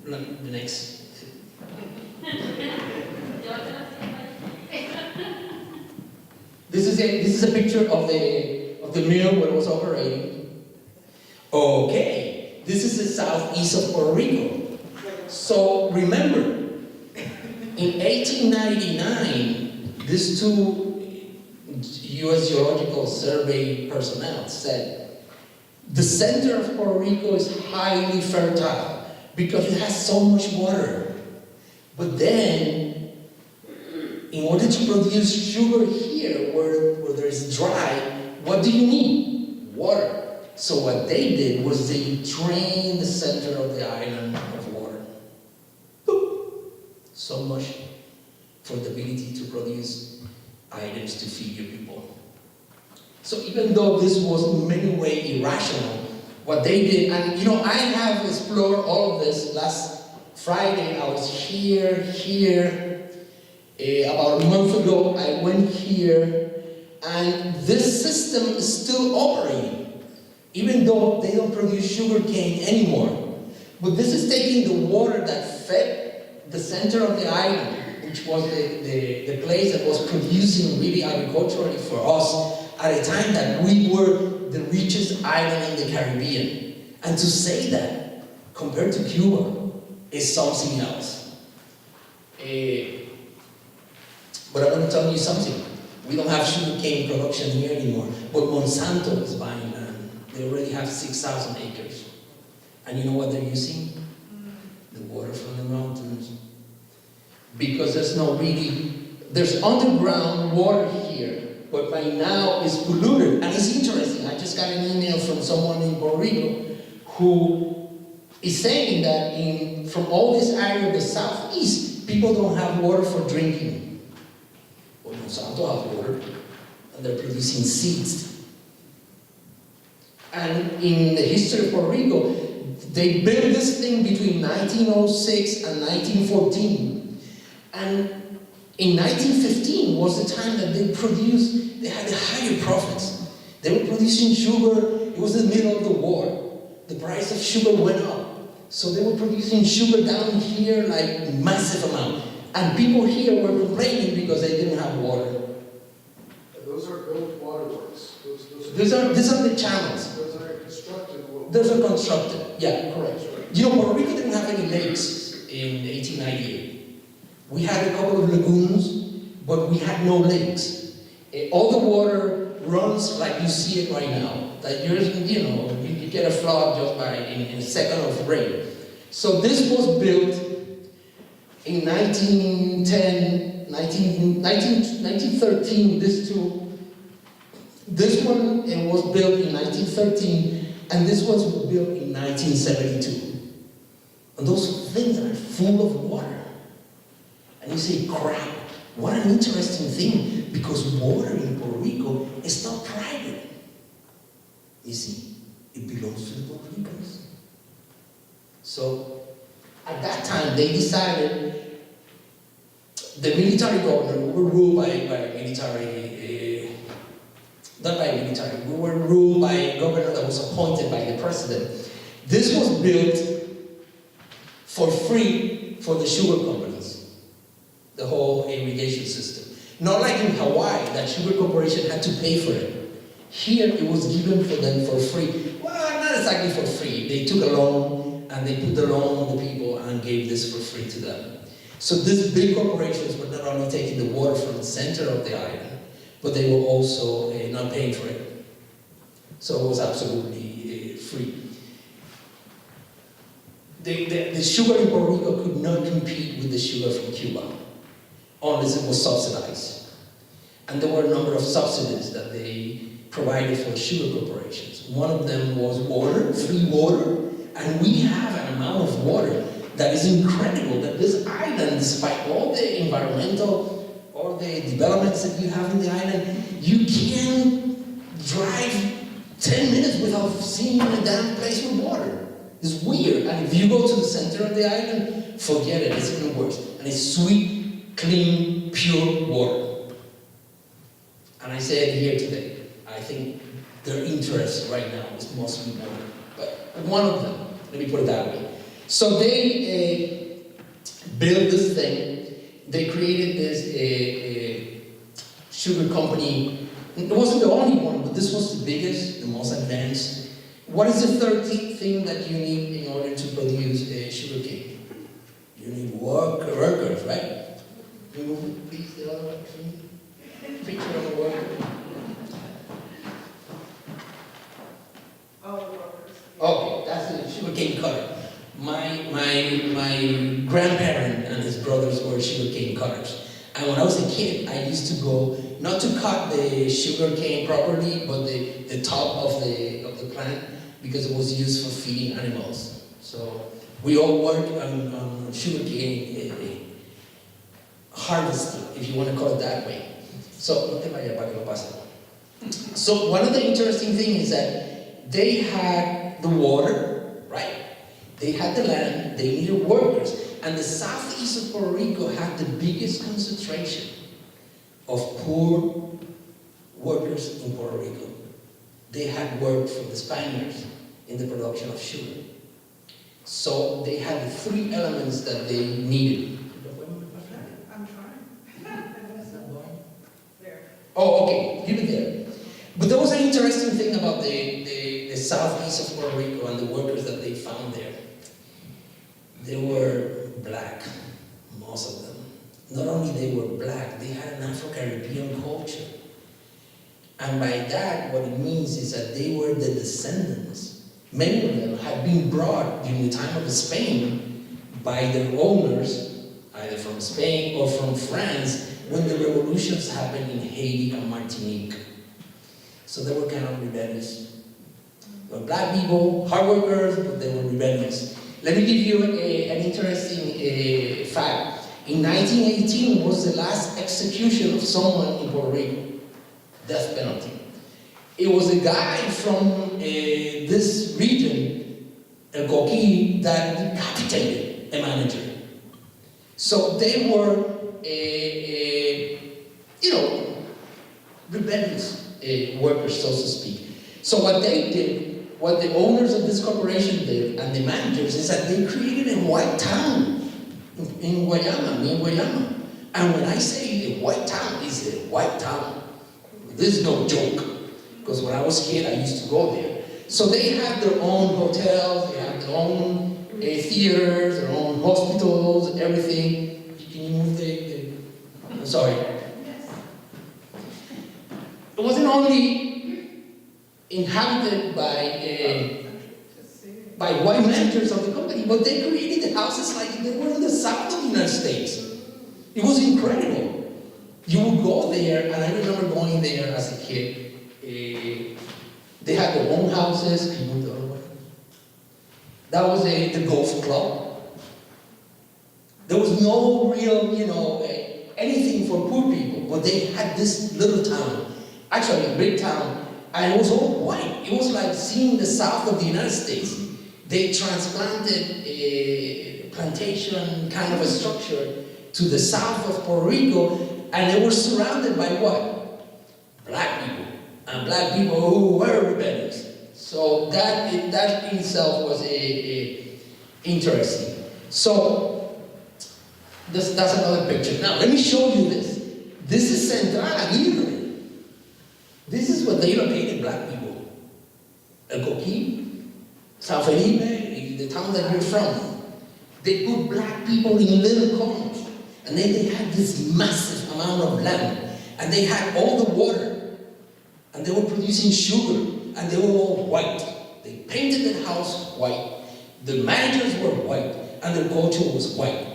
The next. This is a picture of the mill where it was operating. Okay, this is the southeast of Puerto Rico. So remember, in 1899, these two U.S. Geological Survey personnel said, the center of Puerto Rico is highly fertile because it has so much water. But then, in order to produce sugar here, where there's dry, what do you need? Water. So what they did was they drained the center of the island of water. So much for the ability to produce items to feed your people. So even though this was in many ways irrational, what they did, and I have explored all of this. Last Friday I was here. About a month ago I went here, and this system is still operating, even though they don't produce sugar cane anymore. But this is taking the water that fed the center of the island, which was the place that was producing really agriculturally for us at a time that we were the richest island in the Caribbean. And to say that, compared to Cuba, is something else. But I want to tell you something. We don't have sugarcane production here anymore, but Monsanto is buying land. They already have 6,000 acres. And you know what they're using? The water from the mountains. Because there's underground water here, but by now it's polluted. And it's interesting, I just got an email from someone in Puerto Rico who is saying that from all this area of the southeast, people don't have water for drinking. Well, Monsanto has water, and they're producing seeds. And in the history of Puerto Rico, they built this thing between 1906 and 1914. And in 1915 was the time that they had the higher profits. They were producing sugar. It was the middle of the war. The price of sugar went up. So they were producing sugar down here like massive amount. And people here were complaining because they didn't have water. Those are built waterworks. These are the channels. Those are constructed. Those are constructed. Yeah, correct. Puerto Rico didn't have any lakes in 1898. We had a couple of lagoons, but we had no lakes. All the water runs like you see it right now. That you get a flood just in a second of rain. So this was built in 1913. This one was built in 1913, and this one was built in 1972. And those things are full of water. And you say, crap, what an interesting thing, because water in Puerto Rico is not private. You see, it belongs to the Puerto Ricans. So, at that time, they decided the military governor, we were ruled by military, not by military, we were ruled by a governor that was appointed by the president. This was built for free for the sugar companies, the whole irrigation system. Not like in Hawaii, that sugar corporation had to pay for it. Here, it was given for them for free. Well, not exactly for free. They took a loan, and they put the loan on the people and gave this for free to them. So these big corporations were not only taking the water from the center of the island, but they were also not paying for it. So it was absolutely free. the sugar in Puerto Rico could not compete with the sugar from Cuba, unless it was subsidized. And there were a number of subsidies that they provided for sugar corporations. One of them was water, free water, and we have an amount of water that is incredible, that this island, despite all the environmental, all the developments that you have in the island, you can drive 10 minutes without seeing a damn place with water. It's weird. And if you go to the center of the island, forget it, it's even worse. And it's sweet, clean, pure water. And I said here today, I think their interest right now is mostly water. But one of them, let me put it that way. So they built this thing. They created this sugar company. It wasn't the only one, but this was the biggest, the most advanced. What is the third thing that you need in order to produce sugar cane? You need workers, right? Can you move, please, the other one? Picture of a worker. Okay, that's a sugarcane cutter. My grandparent and his brothers were sugarcane cutters. And when I was a kid, I used to go, not to cut the sugarcane properly, but the top of the plant, because it was used for feeding animals. So we all worked on sugarcane harvesting, if you want to call it that way. So, no te vayas para que lo pase. So one of the interesting things is that they had the water, right? They had the land, they needed workers. And the southeast of Puerto Rico had the biggest concentration of poor workers in Puerto Rico. They had worked for the Spaniards in the production of sugar. So they had the three elements that they needed. I'm trying. There. Oh, okay, leave it there. But there was an interesting thing about the southeast of Puerto Rico and the workers that they found there. They were black, most of them. Not only they were black, they had an Afro-Caribbean culture. And by that, what it means is that they were the descendants. Many of them had been brought during the time of Spain by their owners, either from Spain or from France, when the revolutions happened in Haiti and Martinique. So they were kind of rebellious. They were black people, hard workers, but they were rebellious. Let me give you an interesting fact. In 1918 was the last execution of someone in Puerto Rico. Death penalty. It was a guy from this region, El Coquí, that decapitated a manager. So they were, rebellious workers, so to speak. So what they did, what the owners of this corporation did, and the managers, is that they created a white town in Guayama, near Guayama. And when I say a white town, it's a white town. This is no joke, because when I was a kid, I used to go there. So they had their own hotels, they had their own theaters, their own hospitals, everything. Can you move I'm sorry. It wasn't only inhabited by white managers of the company, but they created the houses like they were in the south of the United States. It was incredible. You would go there, and I remember going there as a kid. They had their own houses. Can you move the other way? That was the golf club. There was no real, anything for poor people, but they had this little town, actually a big town, and it was all white. It was like seeing the south of the United States. They transplanted a plantation kind of a structure to the south of Puerto Rico, and they were surrounded by what? Black people. And black people who were rebellious. So that in itself was interesting. So that's another picture. Now let me show you this. This is Central Aguirre. This is what they located black people. El Coquí, San Felipe, the town that you're from. They put black people in little corners. And then they had this massive amount of land. And they had all the water. And they were producing sugar. And they were all white. They painted the house white. The managers were white, and their culture was white.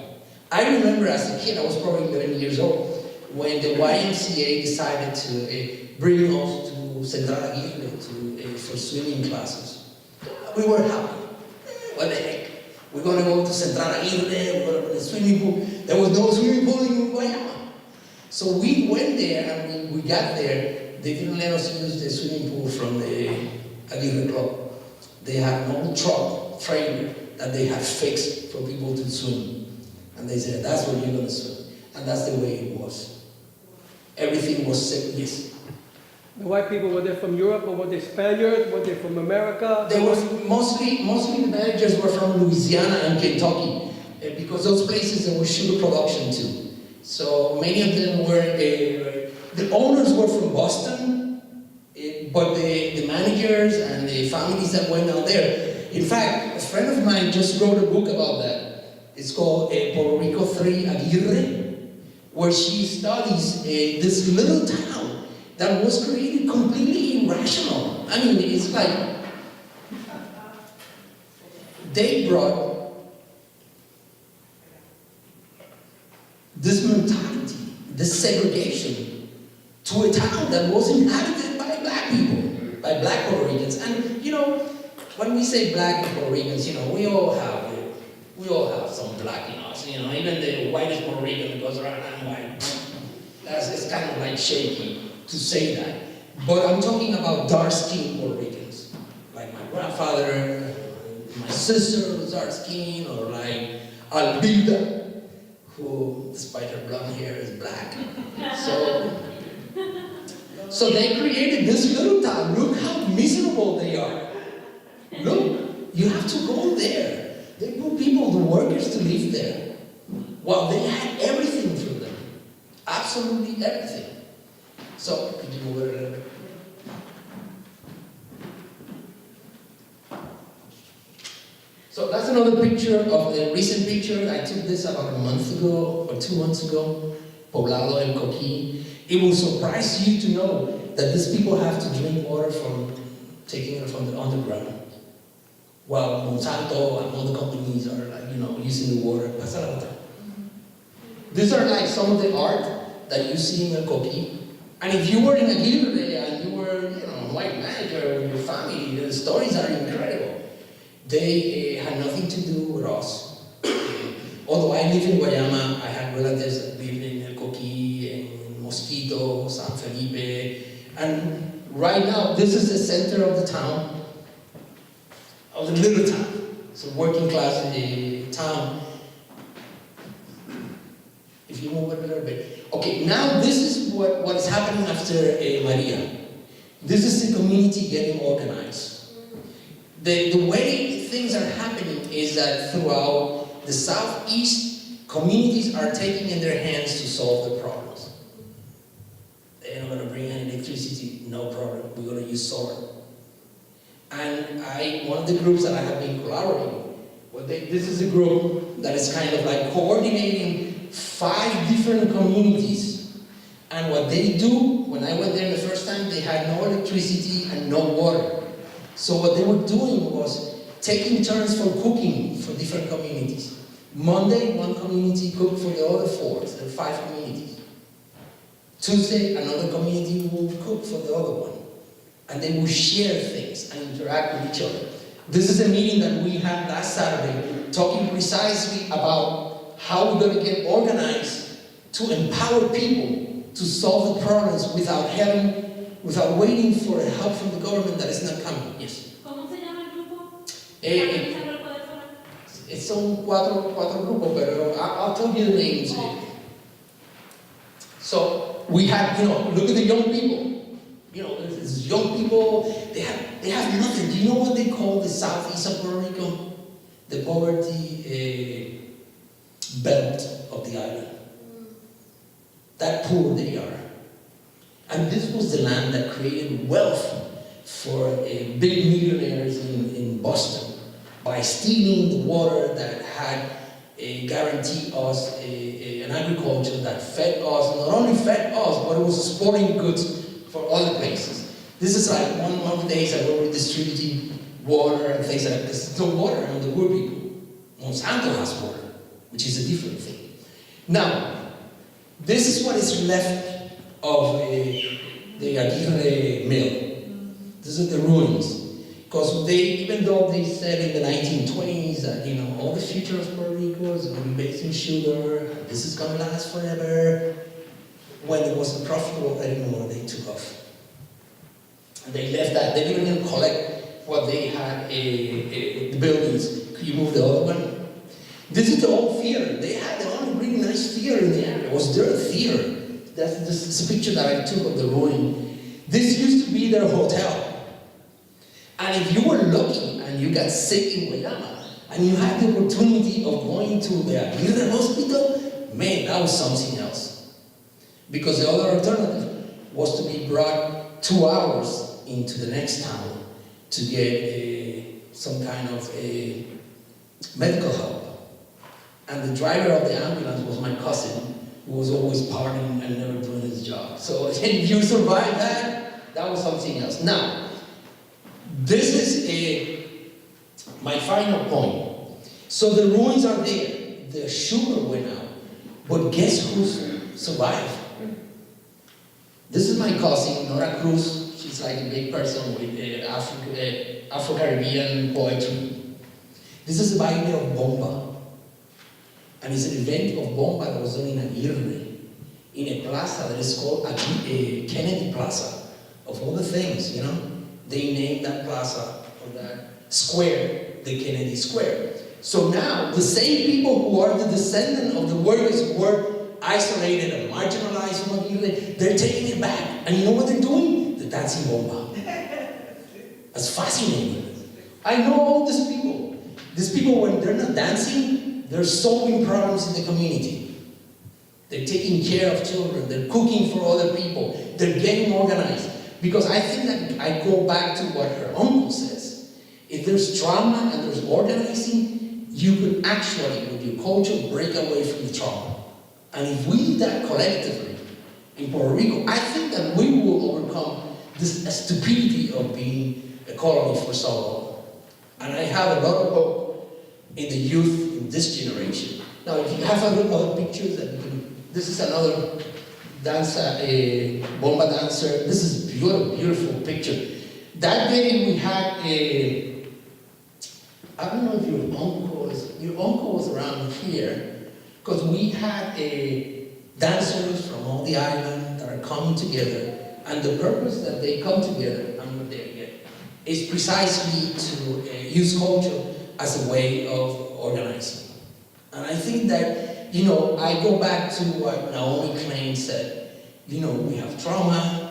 I remember as a kid, I was probably 11 years old, when the YMCA decided to bring us to Central Aguirre for swimming classes. We were happy. What the heck? We're going to go to Central Aguirre, we're going to the swimming pool. There was no swimming pool in Guayama. So we went there, and when we got there, they didn't let us use the swimming pool from the Aguirre Club. They had an old truck trailer that they had fixed for people to swim. And they said, that's where you're going to swim. And that's the way it was. Everything was set, yes. The white people, were they from Europe, or were they Spaniards? Were they from America? They were mostly the managers were from Louisiana and Kentucky, because those places there was sugar production too. So many of them were, the owners were from Boston, but the managers and the families that went out there. In fact, a friend of mine just wrote a book about that. It's called Puerto Rico 3 Aguirre, where she studies this little town that was created completely irrational. I mean, it's like they brought this mentality, this segregation, to a town that was inhabited by black people, by black Puerto Ricans. And you know, when we say black Puerto Ricans, you know, we all have some black in us. You know, even the whitest Puerto Rican that goes around, I'm white. It's kind of like shaky to say that. But I'm talking about dark-skinned Puerto Ricans, like my grandfather, my sister was dark-skinned, or like Alvida, who, despite her blonde hair, is black. So they created this little town. Look how miserable they are. Look, you have to go there. They put people, the workers, to live there. Well, they had everything for them. Absolutely everything. So, could you move it a little bit? So that's another picture of the recent picture. I took this about a month ago or 2 months ago. Poblado El Coquí. It will surprise you to know that these people have to drink water from taking it from the underground. While Monsanto and all the companies are like, you know, using the water. That's another thing. These are like some of the art that you see in El Coquí. And if you were in Aguirre and you were, you know, a white manager with your family, the stories are incredible. They had nothing to do with us. Although I live in Guayama, I had relatives that lived in El Coquí, in Mosquito, San Felipe. And right now, this is the center of the town, of the little town. It's a working class town. If you move it a little bit. Okay, now this is what is happening after Maria. This is the community getting organized. The way things are happening is that throughout the southeast, communities are taking in their hands to solve the problems. They're not going to bring in electricity, no problem. We're going to use solar. And one of the groups that I have been collaborating with, this is a group that is kind of like coordinating 5 different communities. And what they do, when I went there the first time, they had no electricity and no water. So what they were doing was taking turns for cooking for different communities. Monday, one community cooked for the other 4, the 5 communities. Tuesday, another community will cook for the other one. And they will share things and interact with each other. This is a meeting that we had last Saturday, talking precisely about how we're going to get organized to empower people to solve the problems without waiting for help from the government that is not coming. Yes. ¿Cómo se llama el grupo? Son cuatro grupos, pero I'll tell you the names. So we have, look at the young people. There's young people, they have nothing. Do you know what they call the southeast of Puerto Rico? The poverty belt of the island. That poor they are. And this was the land that created wealth for big millionaires in Boston by stealing the water that had guaranteed us an agriculture that fed us, not only fed us, but it was sporting goods for other places. This is like one of the days that we were distributing water and things like that. There's no water on the poor people. Monsanto has water, which is a different thing. Now, this is what is left of the Aguirre mill. These are the ruins. Because even though they said in the 1920s that, all the future of Puerto Rico is going to be based in sugar, this is going to last forever, when it wasn't profitable anymore, they took off. And they left that. They didn't even collect what they had, the buildings. Could you move the other one? This is the old theater. They had their own really nice theater in the area. It was their theater. This is a picture that I took of the ruin. This used to be their hotel. And if you were lucky and you got sick in Guayama, and you had the opportunity of going to the Aguirre hospital, man, that was something else. Because the other alternative was to be brought 2 hours into the next town to get some kind of medical help. And the driver of the ambulance was my cousin, who was always partying and never doing his job. So if you survived that, that was something else. Now, this is my final point. So the ruins are there. The sugar went out. But guess who survived? This is my cousin, Nora Cruz. She's like a big person with Afro-Caribbean poetry. This is the Bible of Bomba. And it's an event of Bomba that was done in Aguirre, in a plaza that is called Kennedy Plaza. Of all the things, they named that plaza, or that square, the Kennedy Square. So now, the same people who are the descendants of the workers who were isolated and marginalized from Aguirre, they're taking it back. And you know what they're doing? They're dancing Bomba. That's fascinating. I know all these people. These people, when they're not dancing, they're solving problems in the community. They're taking care of children. They're cooking for other people. They're getting organized. Because I think that I go back to what her uncle says. If there's trauma and there's organizing, you could actually, with your culture, break away from the trauma. And if we do that collectively in Puerto Rico, I think that we will overcome this stupidity of being a colony for so long. And I have a lot of hope in the youth in this generation. Now, if you have other pictures, that you can, this is another dancer, a Bomba dancer. This is a beautiful picture. That day we had I don't know if your uncle was around here, because we had dancers from all the island that are coming together, and the purpose that they come together, I'm not there yet, is precisely to use culture as a way of organizing. And I think that, I go back to what Naomi Klein said. We have trauma,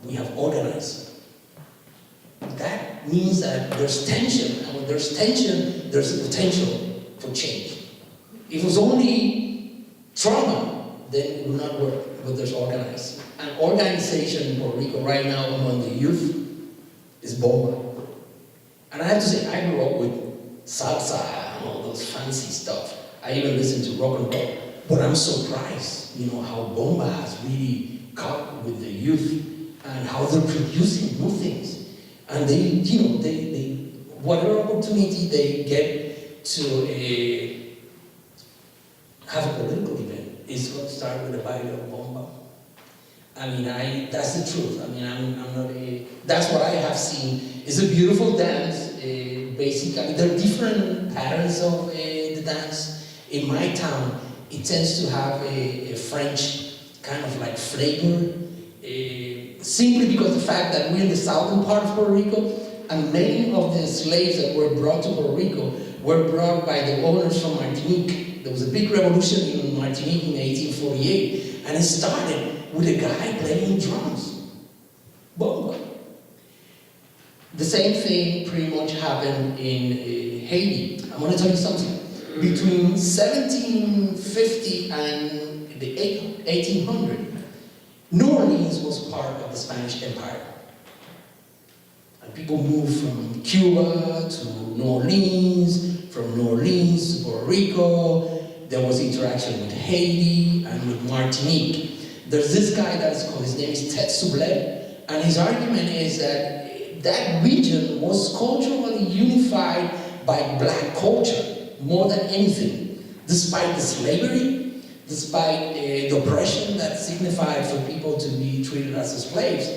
we have organizing. That means that there's tension, and when there's tension, there's a potential for change. If it was only trauma, then it would not work, but there's organizing. And organization in Puerto Rico right now among the youth is Bomba. And I have to say, I grew up with salsa and all those fancy stuff. I even listened to rock and roll. But I'm surprised, how Bomba has really caught with the youth and how they're producing new things. And they whatever opportunity they get to have a political event is going to start with a Bible of Bomba. That's the truth. I'm not that's what I have seen. It's a beautiful dance. Basically, there are different patterns of the dance. In my town, it tends to have a French kind of like flavor. Simply because the fact that we're in the southern part of Puerto Rico, and many of the slaves that were brought to Puerto Rico were brought by the owners from Martinique. There was a big revolution in Martinique in 1848, and it started with a guy playing drums, Bomba. The same thing pretty much happened in Haiti. I'm going to tell you something. Between 1750 and the 1800s, New Orleans was part of the Spanish Empire. And people moved from Cuba to New Orleans, from New Orleans to Puerto Rico. There was interaction with Haiti and with Martinique. There's this guy that's called, his name is Ted Soublet, and his argument is that that region was culturally unified by black culture more than anything, despite the slavery, despite the oppression that signified for people to be treated as slaves.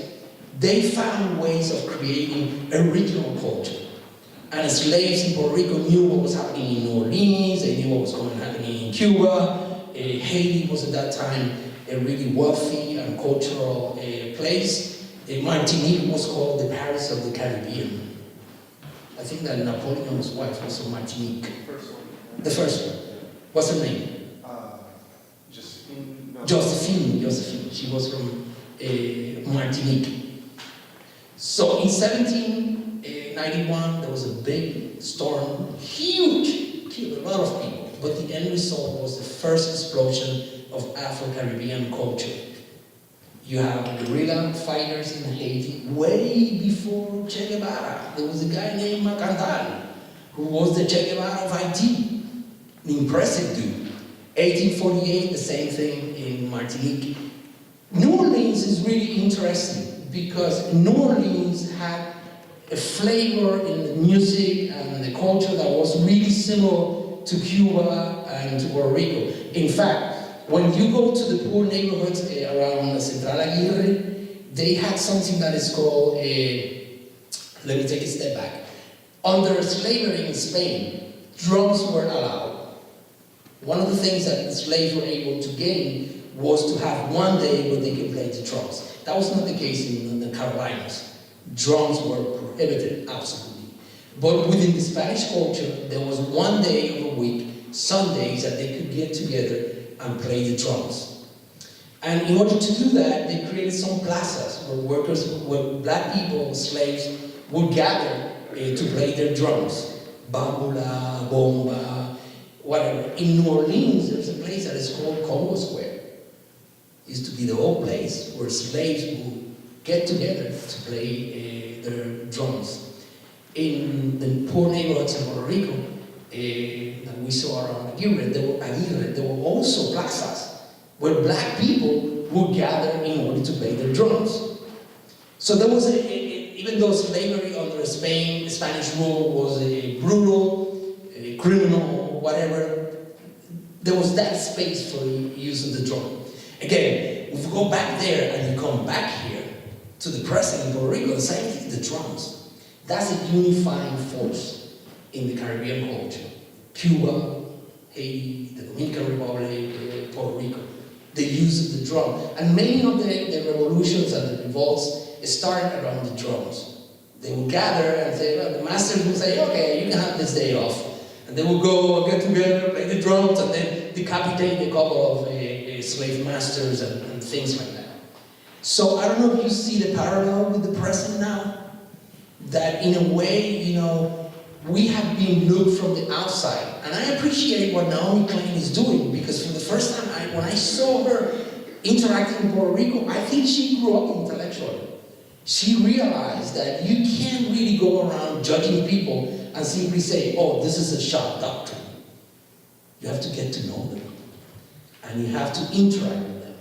They found ways of creating a regional culture. And slaves in Puerto Rico knew what was happening in New Orleans, they knew what was happening in Cuba. Haiti was at that time a really wealthy and cultural place. Martinique was called the Paris of the Caribbean. I think that Napoleon's wife was from Martinique. The first one. What's her name? Josephine. No. Josephine. She was from Martinique. So in 1791, there was a big storm, huge, killed a lot of people. But the end result was the first explosion of Afro-Caribbean culture. You have guerrilla fighters in Haiti way before Che Guevara. There was a guy named Macandal, who was the Che Guevara of Haiti. An impressive dude. 1848, the same thing in Martinique. New Orleans is really interesting because New Orleans had a flavor in the music and the culture that was really similar to Cuba and to Puerto Rico. In fact, when you go to the poor neighborhoods around Central Aguirre, they had something that is called let me take a step back. Under slavery in Spain, drums were allowed. One of the things that the slaves were able to gain was to have one day where they could play the drums. That was not the case in the Carolinas. Drums were prohibited, absolutely. But within the Spanish culture, there was one day of a week, Sundays, that they could get together and play the drums. And in order to do that, they created some plazas where black people, slaves, would gather to play their drums. Bambula, Bomba, whatever. In New Orleans, there's a place that is called Congo Square. It used to be the old place where slaves would get together to play their drums. In the poor neighborhoods in Puerto Rico that we saw around Aguirre, there were also plazas where black people would gather in order to play their drums. So there was, even though slavery under Spanish rule was brutal, criminal, whatever, there was that space for use of the drum. Again, if you go back there and you come back here to the present in Puerto Rico, the same thing, the drums. That's a unifying force in the Caribbean culture. Cuba, Haiti, the Dominican Republic, Puerto Rico. The use of the drum. And many of the revolutions and the revolts started around the drums. They would gather and say, well, the masters would say, okay, you can have this day off. And they would go and get together, play the drums, and then decapitate a couple of slave masters and things like that. So I don't know if you see the parallel with the present now. That in a way, you know, we have been looked from the outside. And I appreciate what Naomi Klein is doing, because for the first time, when I saw her interacting in Puerto Rico, I think she grew up intellectually. She realized that you can't really go around judging people and simply say, oh, this is a sharp doctrine. You have to get to know them. And you have to interact with them.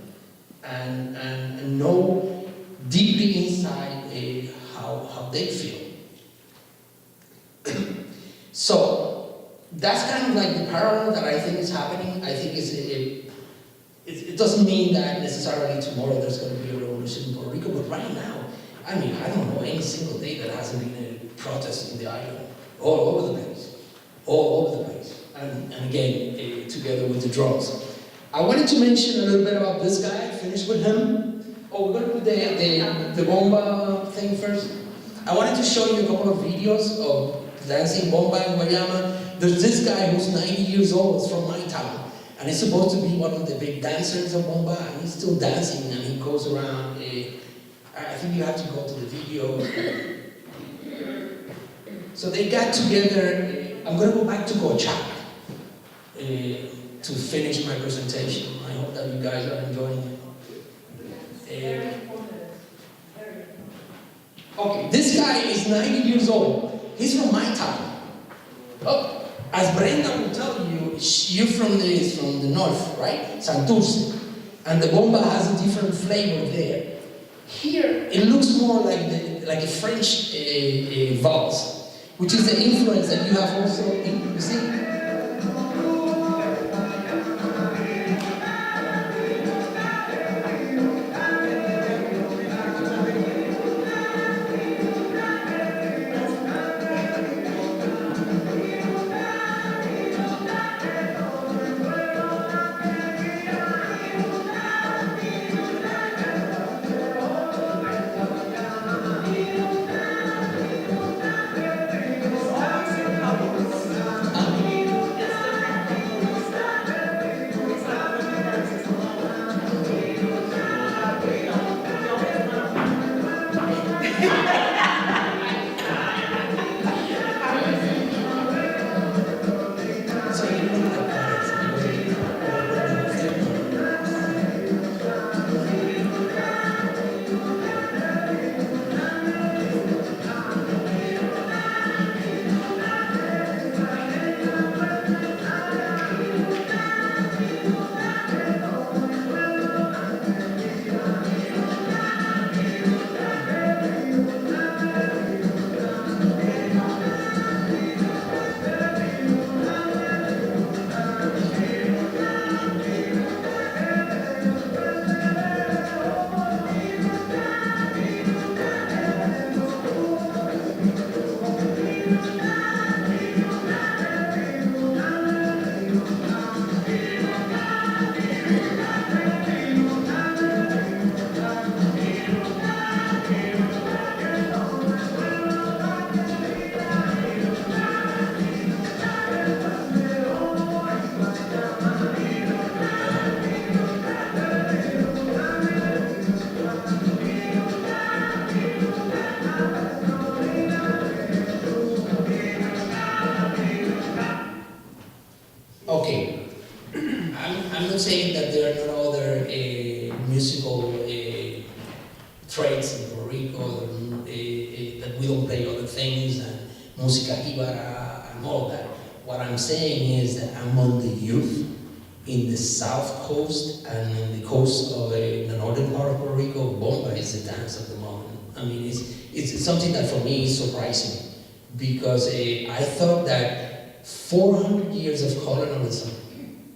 And know deeply inside how they feel. So that's kind of like the parallel that I think is happening. I think it doesn't mean that necessarily tomorrow there's going to be a revolution in Puerto Rico, but right now, I mean, I don't know any single day that hasn't been a protest in the island. All over the place. All over the place. And again, together with the drums. I wanted to mention a little bit about this guy, finish with him. Oh, we're going to put the Bomba thing first. I wanted to show you a couple of videos of dancing Bomba in Guayama. There's this guy who's 90 years old, he's from my town. And he's supposed to be one of the big dancers of Bomba, and he's still dancing, and he goes around. I think you have to go to the video. So they got together. I'm going to go back to Gochak to finish my presentation. I hope that you guys are enjoying it. Okay, this guy is 90 years old. He's from my town. Oh, as Brenda will tell you, you're from the north, right? Santurce. And the Bomba has a different flavor there. Here, it looks more like like a French valse, which is the influence that you have also in, you see? Okay, I'm not saying that there are not other musical traits in Puerto Rico, that we don't play other things, and música jíbara and all that. What I'm saying is that among the youth in the south coast and in the coast of the northern part of Puerto Rico, Bomba is the dance of the moment. I mean, it's something that for me is surprising, because I thought that 400 years of colonialism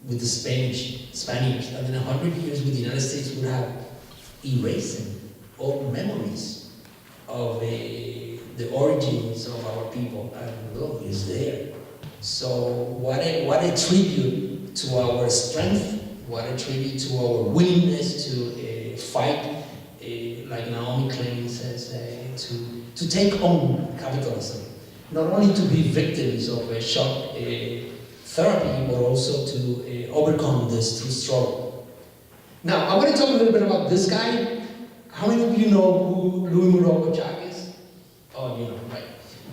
with the Spaniards, and then 100 years with the United States would have erased all memories of the origins of our people, and look, it's there. So what a tribute to our strength, what a tribute to our willingness to fight, like Naomi Klein says, to take on capitalism. Not only to be victims of a shock therapy, but also to overcome this through struggle. Now, I want to talk a little bit about this guy. How many of you know who Luis Muro is? Oh, you know, right.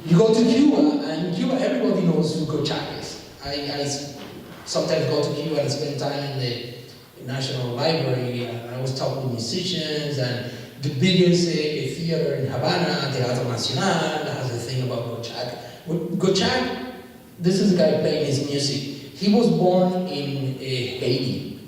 You go to Cuba, and in Cuba, everybody knows who Kochak is. I sometimes go to Cuba and spend time in the National Library, and I was talking with musicians, and the biggest theater in Havana, Teatro Nacional, has a thing about Kochak. Kochak, this is a guy playing his music. He was born in Haiti.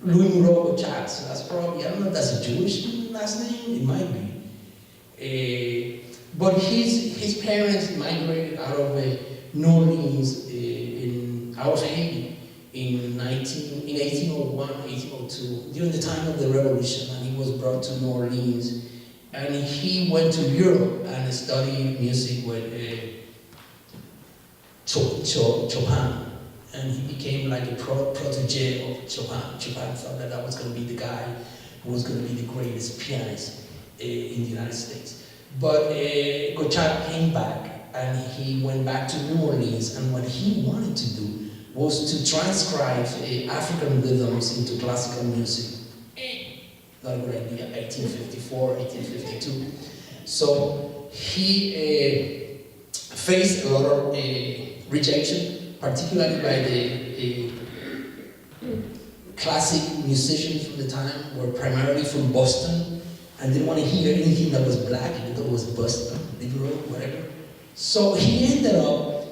Louis Muro Kochak, so that's probably, I don't know if that's a Jewish last name, it might be. But his parents migrated out of New Orleans, out of Haiti, in 1801, 1802, during the time of the Revolution, and he was brought to New Orleans. And he went to Europe and studied music with Chopin. And he became like a protege of Chopin. Chopin thought that was going to be the guy who was going to be the greatest pianist in the United States. But Kochak came back, and he went back to New Orleans, and what he wanted to do was to transcribe African rhythms into classical music. Not a good idea, 1854, 1852. So he faced a lot of rejection, particularly by the classic musicians from the time, were primarily from Boston, and didn't want to hear anything that was black, even though it was Boston, liberal, whatever. So he ended up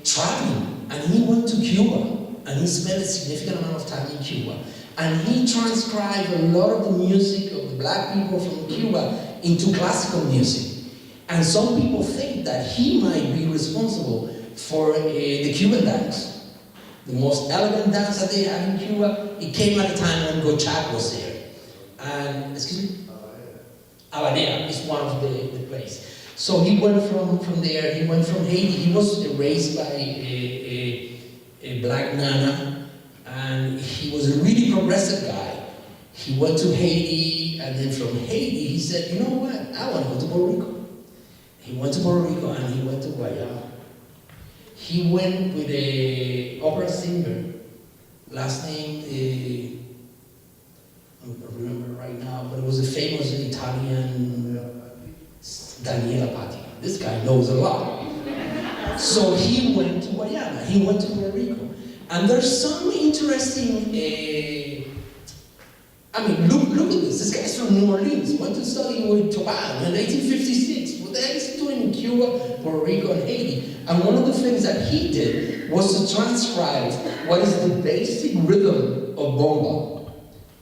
traveling, and he went to Cuba, and he spent a significant amount of time in Cuba. And he transcribed a lot of the music of the black people from Cuba into classical music. And some people think that he might be responsible for the Cuban dance. The most elegant dance that they have in Cuba, it came at a time when Gochak was there. And, excuse me? Habanera is one of the places. So he went from there, he went from Haiti. He was raised by a black nana, and he was a really progressive guy. He went to Haiti, and then from Haiti he said, you know what, I want to go to Puerto Rico. He went to Puerto Rico and he went to Guayama. He went with an opera singer, last name, I don't remember right now, but it was a famous Italian, Daniela Patti. This guy knows a lot. So he went to Guayama, he went to Puerto Rico. And there's some interesting, look at this. This guy's from New Orleans, went to study with Tobago in 1856. What the heck is he doing in Cuba, Puerto Rico, and Haiti? And one of the things that he did was to transcribe what is the basic rhythm of Bomba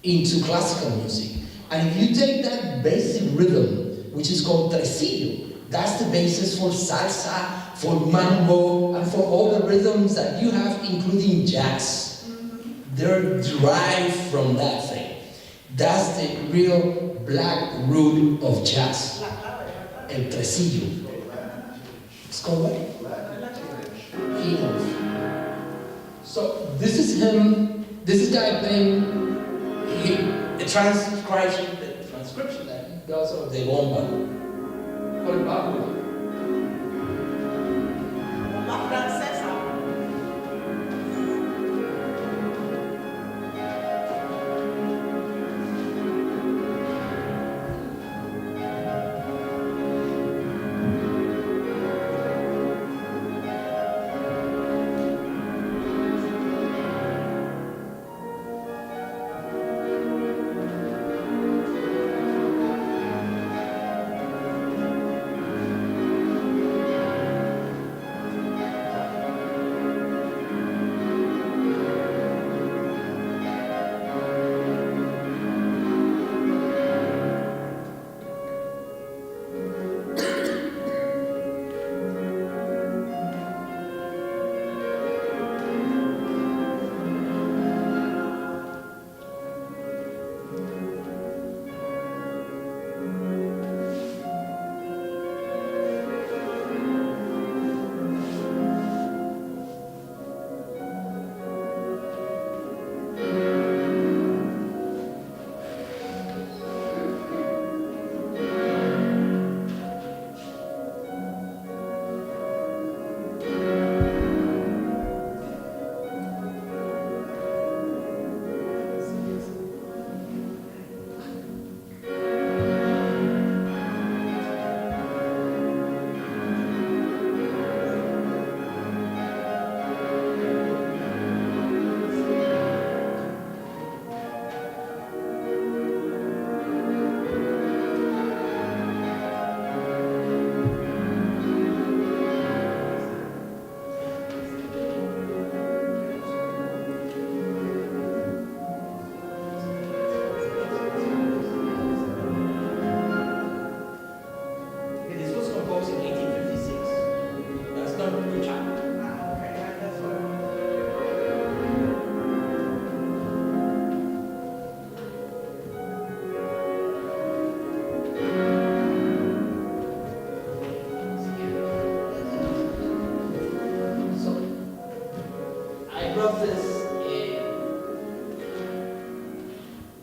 into classical music. And if you take that basic rhythm, which is called tresillo, that's the basis for salsa, for mambo, and for all the rhythms that you have, including jazz. They're derived from that thing. That's the real black root of jazz. El tresillo. It's called what? He knows. So this is him. This is guy playing the transcription that he does of the bomba. Bomba Francesa.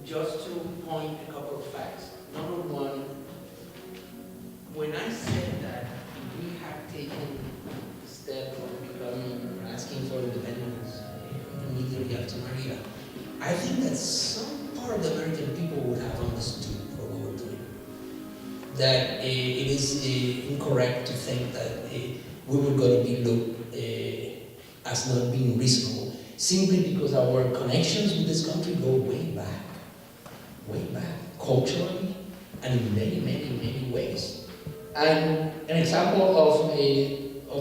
just to point a couple of facts. Number one, when I said that we have taken the step of becoming, asking for independence immediately after Maria, I think that some part of the American people would have understood what we were doing. That it is incorrect to think that we were going to be looked as not being reasonable, simply because our connections with this country go way back, culturally, and in many, many, many ways. And an example of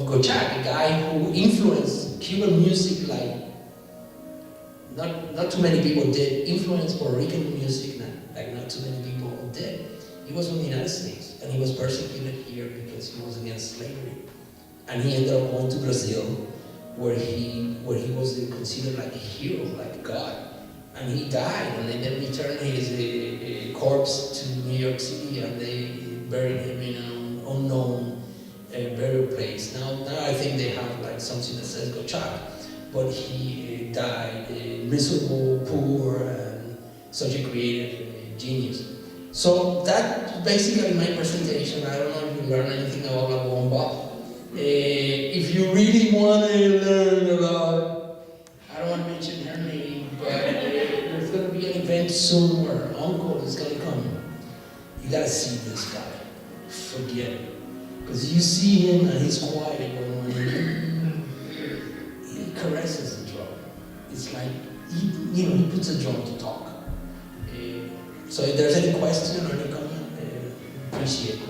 Gochak, a guy who influenced Cuban music like not too many people did. Influenced Puerto Rican music, not too many people did. He was from the United States, and he was persecuted here because he was against slavery. And he ended up going to Brazil, where he was considered like a hero, like a god. And he died, and they then returned his corpse to New York City, and they buried him in an unknown burial place. Now I think they have like something that says Gochak, but he died miserable, poor, and such a creative genius. So that's basically my presentation. I don't know if you learned anything about La Bomba. If you really want to learn about, I don't want to mention her name, but there's going to be an event soon where Uncle is going to come. You got to see this guy. Forget it. Because you see him and he's quiet when he caresses the drum. It's like, he puts a drum to talk. So if there's any question or any comment, appreciate it.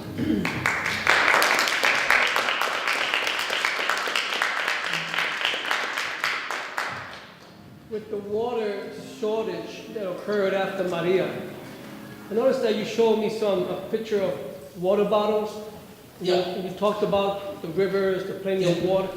With the water shortage that occurred after Maria, I noticed that you showed me a picture of water bottles. Yeah. And you talked about the rivers, the plenty of water.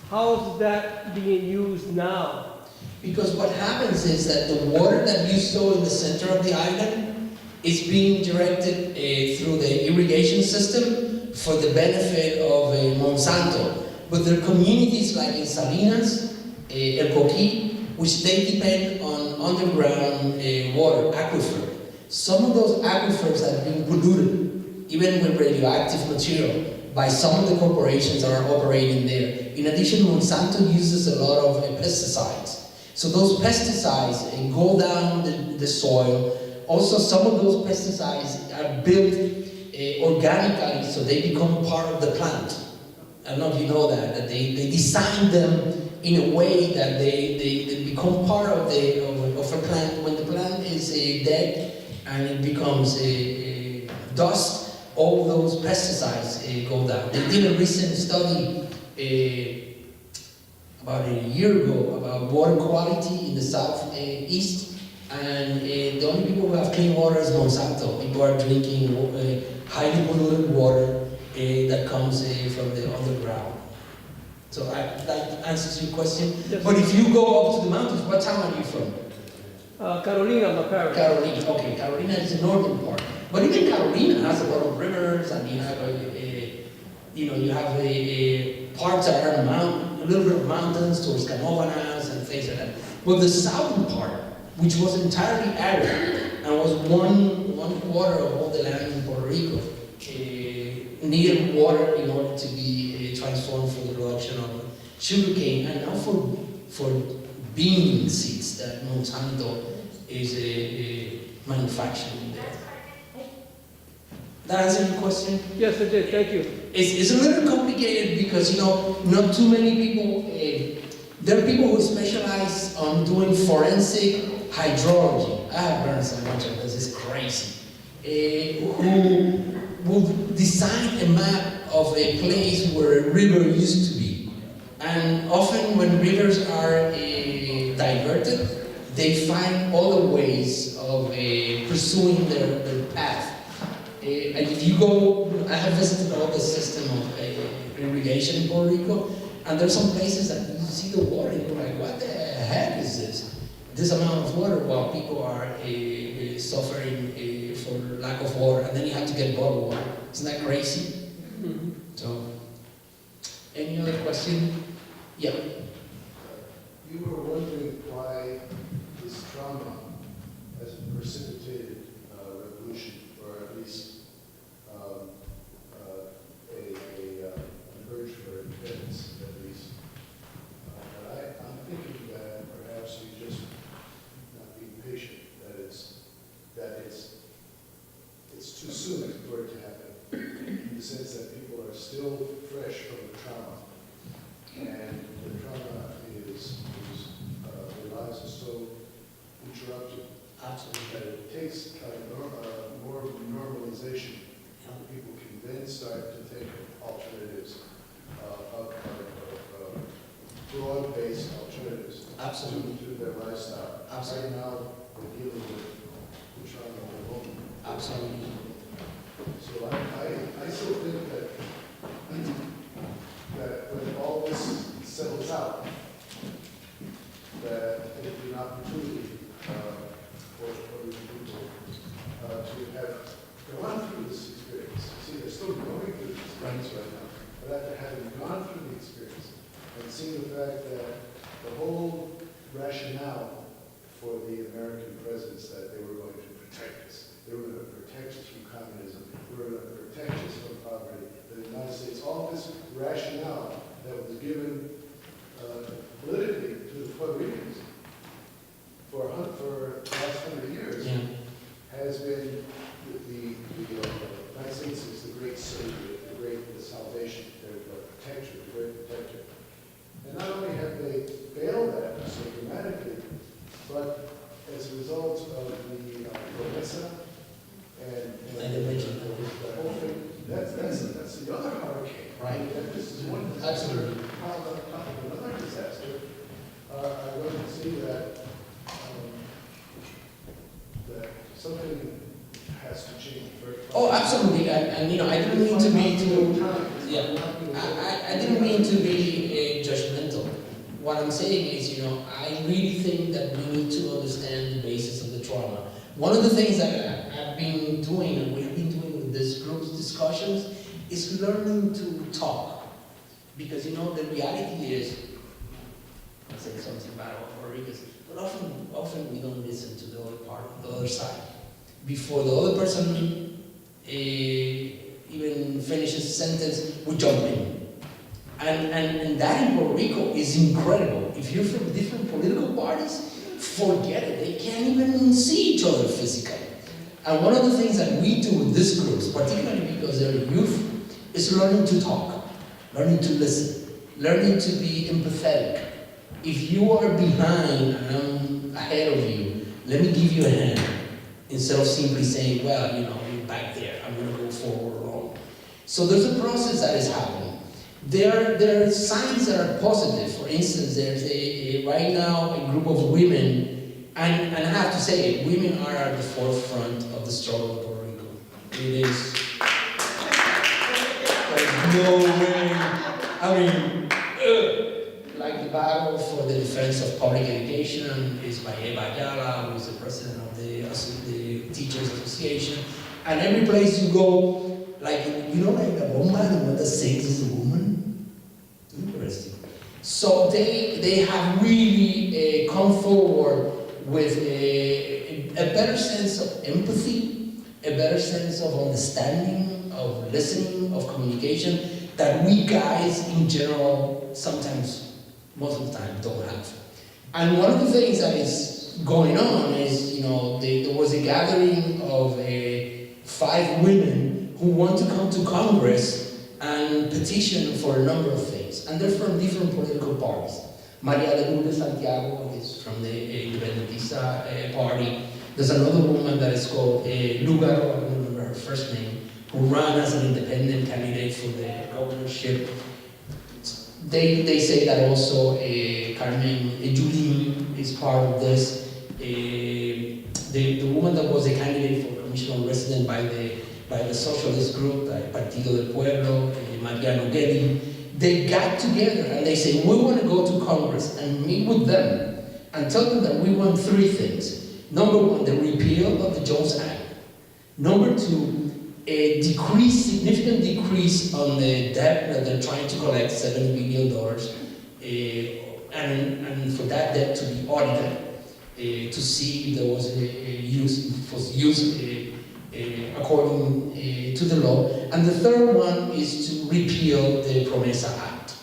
How is that being used now? Because what happens is that the water that you saw in the center of the island is being directed through the irrigation system for the benefit of Monsanto. But there are communities like in Salinas, El Coquí, which they depend on underground water, aquifer. Some of those aquifers have been polluted, even with radioactive material, by some of the corporations that are operating there. In addition, Monsanto uses a lot of pesticides. So those pesticides go down the soil. Also, some of those pesticides are built organically, so they become part of the plant. I don't know if you know that they design them in a way that they become part of a plant. When the plant is dead and it becomes dust, all those pesticides go down. They did a recent study about a year ago about water quality in the southeast, and the only people who have clean water is Monsanto. People are drinking highly polluted water that comes from the underground. So that answers your question. Yes. But if you go up to the mountains, what town are you from? Carolina, my parents. Carolina. Okay, Carolina is the northern part. But even Carolina has a lot of rivers, and you have parts that are a little bit of mountains towards Canovanas and things like that. But the southern part, which was entirely arid and was one quarter of all the land in Puerto Rico, needed water in order to be transformed for the production of sugarcane, and now for bean seeds that Monsanto is manufacturing there. That answer your question? Yes, it did. Thank you. It's a little complicated because, not too many people, there are people who specialize on doing forensic hydrology. I have learned so much of this, it's crazy. Who will design a map of a place where a river used to be. And often when rivers are diverted, they find other ways of pursuing their path. And if you go, I have visited all the system of irrigation in Puerto Rico, and there's some places that you see the water and you're like, what the heck is this? This amount of water while people are suffering for lack of water, and then you have to get bottled water. Isn't that crazy? Mm-hmm. So, any other question? Yeah. You were wondering why this trauma has precipitated revolution, or at least an urge for independence, at least. But I'm thinking that perhaps you just not being patient, that it's too soon for it to happen, in the sense that people are still fresh from the trauma. And the trauma their lives are so interrupted. Absolutely. That it takes more normalization. People can then start to think of alternatives, broad-based alternatives. Absolutely. to their lifestyle. Absolutely. Right now, we're dealing with which are the woman. Absolutely. So I still think that when all this settles out, that it'd be an opportunity for people to have gone through this experience. See, they're still going through this experience right now, but after having gone through the experience and seeing the fact that the whole rationale for the American presidents that they were going to protect us, they were going to protect us from communism, they were going to protect us from poverty, the United States, all this rationale that was given politically to the Puerto Ricans for the last 100 years Yeah. has been the United States is the great savior, the salvation, the protector, the great protector. And not only have they failed that so dramatically, but as a result of the Francesa and I didn't mention that. the whole thing, that's the other hurricane. Right. This is one Absolutely. on top of another disaster. I want to see that that something has to change very fast. Oh, absolutely, and you know, I didn't mean to be too, yeah, I didn't mean to be judgmental. What I'm saying is, you know, I really think that we need to understand the basis of the trauma. One of the things that I've been doing, and we've been doing with this group's discussions, is learning to talk. Because, you know, the reality is, I'm saying something bad about Puerto Ricans, but often we don't listen to the other part, the other side. Before the other person even finishes the sentence, we jump in. And that in Puerto Rico is incredible. If you're from different political parties, forget it. They can't even see each other physically. And one of the things that we do with these groups, particularly because they're youth, is learning to talk, learning to listen, learning to be empathetic. If you are behind and I'm ahead of you, let me give you a hand. Instead of simply saying, well, you know, you're back there, I'm going to go forward alone. So there's a process that is happening. There are signs that are positive. For instance, there's right now a group of women, and I have to say it, women are at the forefront of the struggle in Puerto Rico. It is. There's no way. I mean, like the battle for the defense of public education is by Eva Ayala, who is the president of the Teachers Association. And every place you go, like, you know, like the Bomba, the one that sings is a woman. Interesting. So they have really come forward with a better sense of empathy, a better sense of understanding, of listening, of communication that we guys in general sometimes, most of the time, don't have. And one of the things that is going on is, you know, there was a gathering of 5 women who want to come to Congress and petition for a number of things. And they're from different political parties. Maria de Lourdes Santiago is from the Independentista party. There's another woman that is called Lugaro, I don't remember her first name, who ran as an independent candidate for the governorship. They say that also Carmen Julín is part of this. The woman that was a candidate for commissioner resident by the socialist group, Partido del Pueblo, Mariano Gelli, they got together and they say, we want to go to Congress and meet with them and tell them that we want 3 things. Number 1, the repeal of the Jones Act. Number 2, a significant decrease on the debt that they're trying to collect, $7 billion, and for that debt to be audited to see if there was use according to the law. And the third one is to repeal the Promesa Act.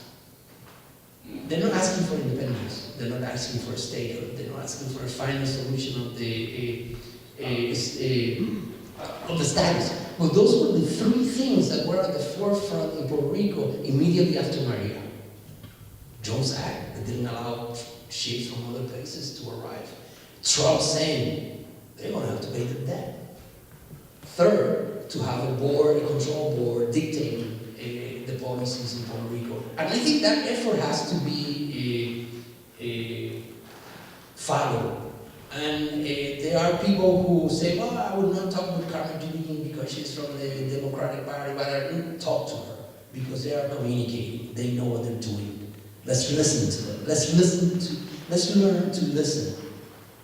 They're not asking for independence. They're not asking for a statehood. They're not asking for a final solution of the status. Well, those were the 3 things that were at the forefront in Puerto Rico immediately after Maria. Jones Act that didn't allow ships from other places to arrive. Trump saying they're going to have to pay the debt. Third, to have a control board dictating the policies in Puerto Rico. And I think that effort has to be follow. And there are people who say, well, I would not talk with Carmen Yulín because she's from the Democratic Party, but I will talk to her because they are communicating. They know what they're doing. Let's listen to them. Let's learn to listen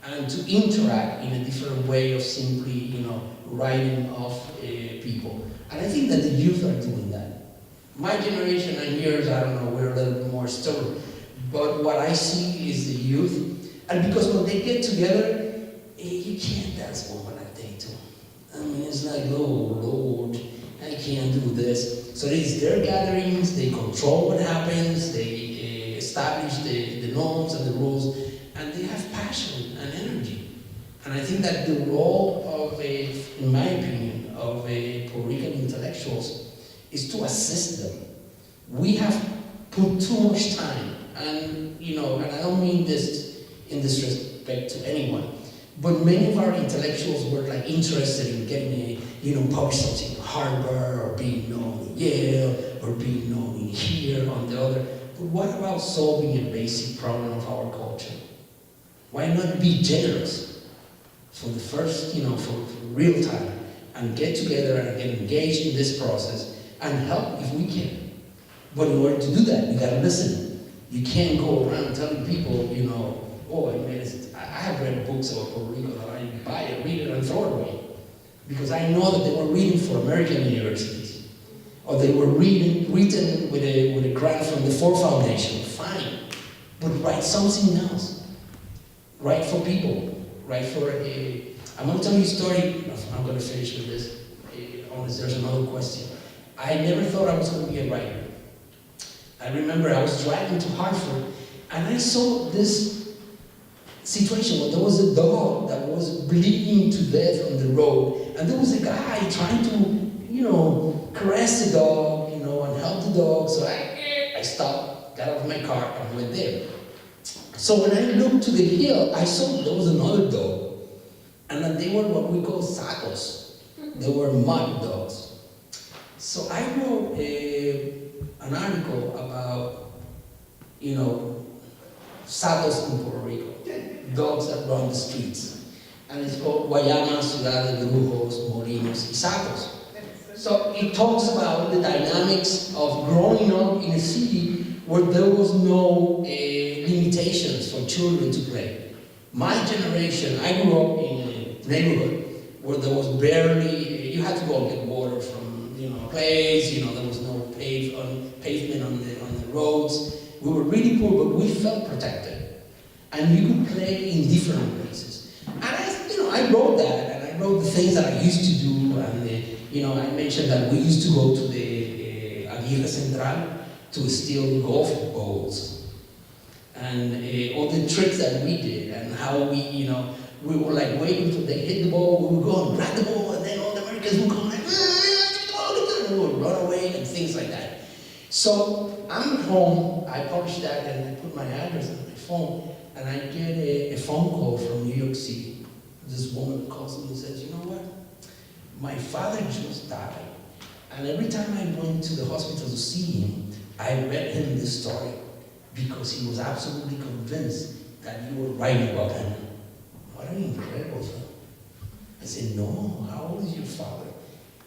and to interact in a different way of simply, writing off people. And I think that the youth are doing that. My generation and yours, I don't know, we're a little bit more stubborn. But what I see is the youth. And because when they get together, you can't dance Bomba like they do. I mean, it's like, oh Lord, I can't do this. So it's their gatherings, they control what happens, they establish the norms and the rules, and they have passion and energy. And I think that the role of, in my opinion, of Puerto Rican intellectuals is to assist them. We have put too much time, and and I don't mean this in disrespect to anyone, but many of our intellectuals were like interested in getting published something in Harvard, or being known in Yale, or being known in here, on the other. But what about solving a basic problem of our culture? Why not be generous for the first, for real time, and get together and get engaged in this process and help if we can. But in order to do that, you gotta listen. You can't go around telling people, oh, I have read books about Puerto Rico that I buy it, read it, and throw it away. Because I know that they were reading for American universities. Or they were written with a grant from the Ford Foundation. Fine. But write something else. Write for people. Write for I'm going to tell you a story. I'm going to finish with this, unless there's another question. I never thought I was going to be a writer. I remember I was driving to Hartford, and I saw this situation where there was a dog that was bleeding to death on the road, and there was a guy trying to, caress the dog, and help the dog. So I stopped, got out of my car, and went there. So when I looked to the hill, I saw there was another dog. And then they were what we call satos. They were mud dogs. So I wrote an article about, satos in Puerto Rico, dogs that run the streets. And it's called Guayama, Ciudad de Brujos, Molinos, y Satos. So it talks about the dynamics of growing up in a city where there was no limitations for children to play. My generation, I grew up in a neighborhood where there was barely, you had to go and get water from, a place, there was no pavement on the roads. We were really poor, but we felt protected. And you could play in different places. And I wrote that, and I wrote the things that I used to do, and I mentioned that we used to go to the Aguirre Central to steal golf balls. And all the tricks that we did, and how we were like waiting till they hit the ball, we would go and grab the ball, and then all the Americans would come like, and we would run away, and things like that. So I'm at home, I published that, and I put my address on my phone, and I get a phone call from New York City. This woman calls me and says, you know what? My father just died, and every time I went to the hospital to see him, I read him this story, because he was absolutely convinced that you were writing about him. What an incredible thing. I said, no, how old is your father?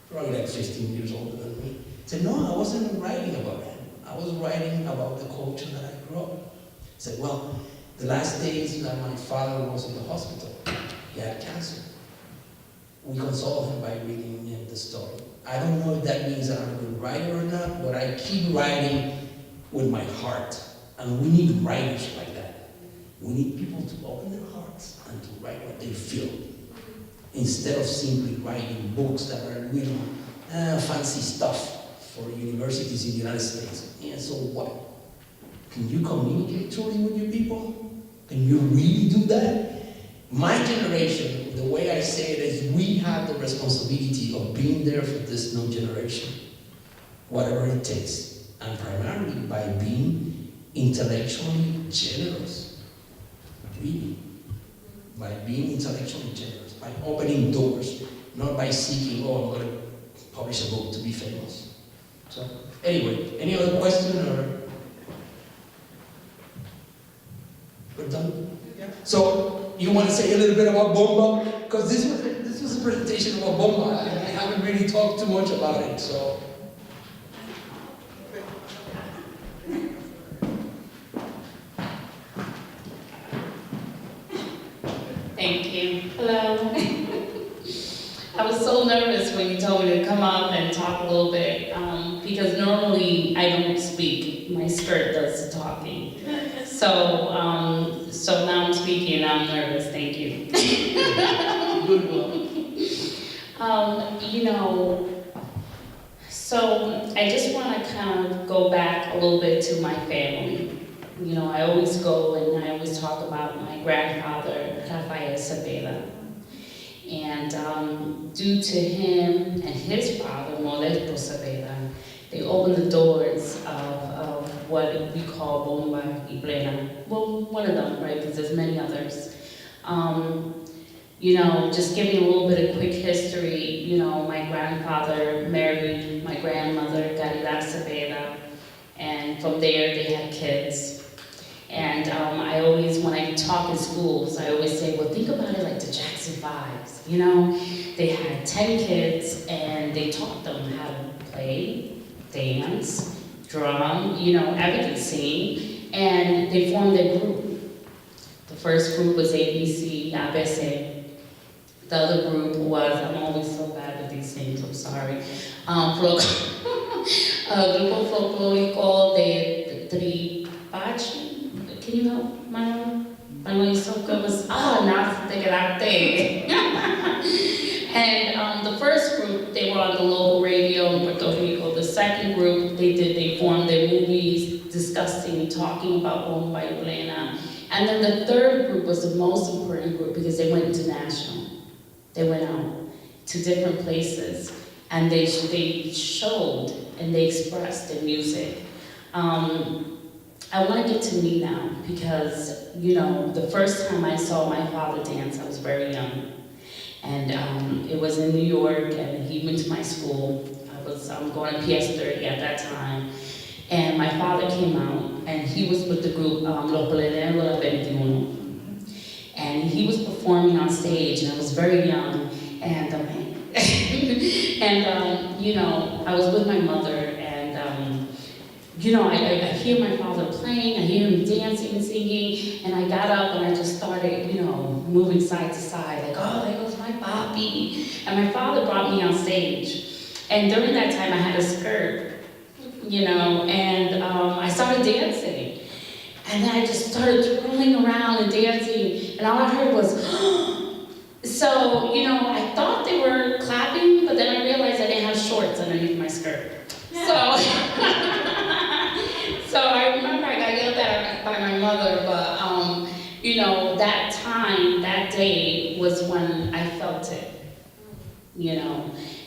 Probably like 15 years older than me. I said, no, I wasn't writing about him. I was writing about the culture that I grew up. I said, well, the last days that my father was in the hospital, he had cancer. We consoled him by reading him the story. I don't know if that means that I'm a good writer or not, but I keep writing with my heart. And we need writers like that. We need people to open their hearts and to write what they feel, instead of simply writing books that are fancy stuff for universities in the United States. Yeah, so what? Can you communicate truly with your people? Can you really do that? My generation, the way I say it is, we have the responsibility of being there for this new generation, whatever it takes, and primarily by being intellectually generous, really, by being intellectually generous, by opening doors, not by seeking, I'm going to publish a book to be famous. So, anyway, any other question, or we're done? Yeah. So, you want to say a little bit about Bomba? Because this was a presentation about Bomba, and I haven't really talked too much about it, so. Thank you. Hello. I was so nervous when you told me to come up and talk a little bit, because normally I don't speak. My skirt does the talking. So now I'm speaking and I'm nervous. Thank you. Good luck. So I just want to kind of go back a little bit to my family. I always go and I always talk about my grandfather, Rafael Cepeda. And due to him and his father, Modesto Cepeda, they opened the doors of what we call Bomba y Plena. Well, one of them, right, because there's many others. Just giving a little bit of quick history, my grandfather married my grandmother, Caridad Cepeda, and from there they had kids. And I always, when I talk in schools, I always say, well, think about it like the Jackson Fives, They had 10 kids, and they taught them how to play, dance, drum, everything, sing, and they formed a group. The first group was ABC, ABC. The other group was, I'm always so bad with these things, I'm sorry, Grupo Folclórico de Tripachi. Can you help, Manuel? Manuel, so good was, now te quedaste. And the first group, they were on the local radio in Puerto Rico. The second group, they formed their movies, discussing, talking about Bomba y Plena. And then the third group was the most important group because they went international. They went out to different places and they showed and they expressed their music. I want to get to me now because, the first time I saw my father dance, I was very young. And it was in New York, and he went to my school. I was going to PS 30 at that time. And my father came out, and he was with the group Los Pleleros de la 21. And he was performing on stage, and I was very young. And, I was with my mother, and I hear my father playing, I hear him dancing and singing, and I got up and I just started, moving side to side, like, oh, there goes my papi. And my father brought me on stage. And during that time I had a skirt, and I started dancing. And then I just started twirling around and dancing, and all I heard was, so, I thought they were clapping, but then I realized I didn't have shorts underneath my skirt. So, so I remember I got yelled at by my mother, but, that time, that day was when I felt it,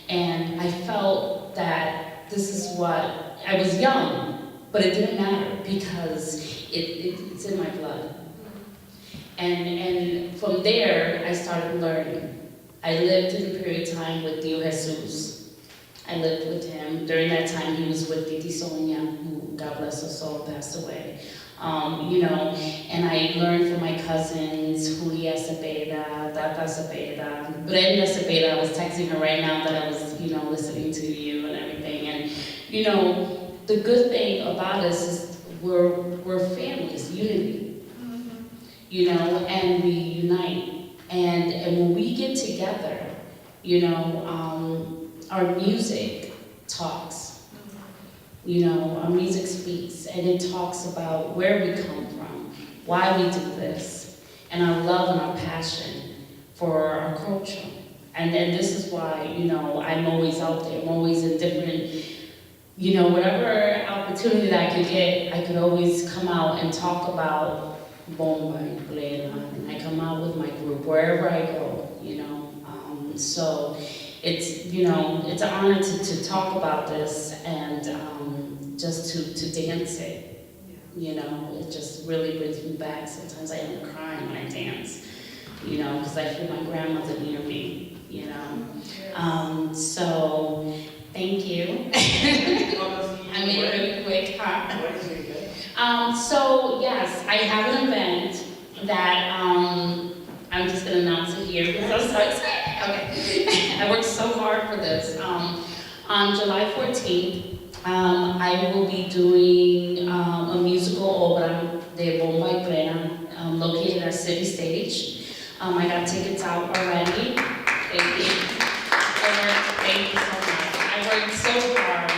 and I felt that this is what, I was young, but it didn't matter because it's in my blood. And from there, I started learning. I lived in a period of time with Dio Jesus. I lived with him. During that time, he was with Titi Sonia, who, God bless her soul, passed away. And I learned from my cousins, Julia Cepeda, Tata Cepeda, Brenda Cepeda. I was texting her right now that I was, listening to you and everything. And, the good thing about us is we're families, unity, and we unite. And when we get together, our music talks. Our music speaks, and it talks about where we come from, why we do this, and our love and our passion for our culture. And then this is why, I'm always out there. I'm always in different, whatever opportunity that I could get, I could always come out and talk about Bomba y Plena, and I come out with my group wherever I go, So it's, it's an honor to talk about this and just to dance it, it just really brings me back. Sometimes I end up crying when I dance, because I feel my grandmother near me, So, thank you. I made it really quick, huh? So yes, I have an event that I'm just gonna announce it here because I'm so excited. Okay. I worked so hard for this. On July 14th, I will be doing a musical obra de Bomba y Plena, located at City Stage. I got tickets out already. Thank you. Thank you so much. I worked so hard.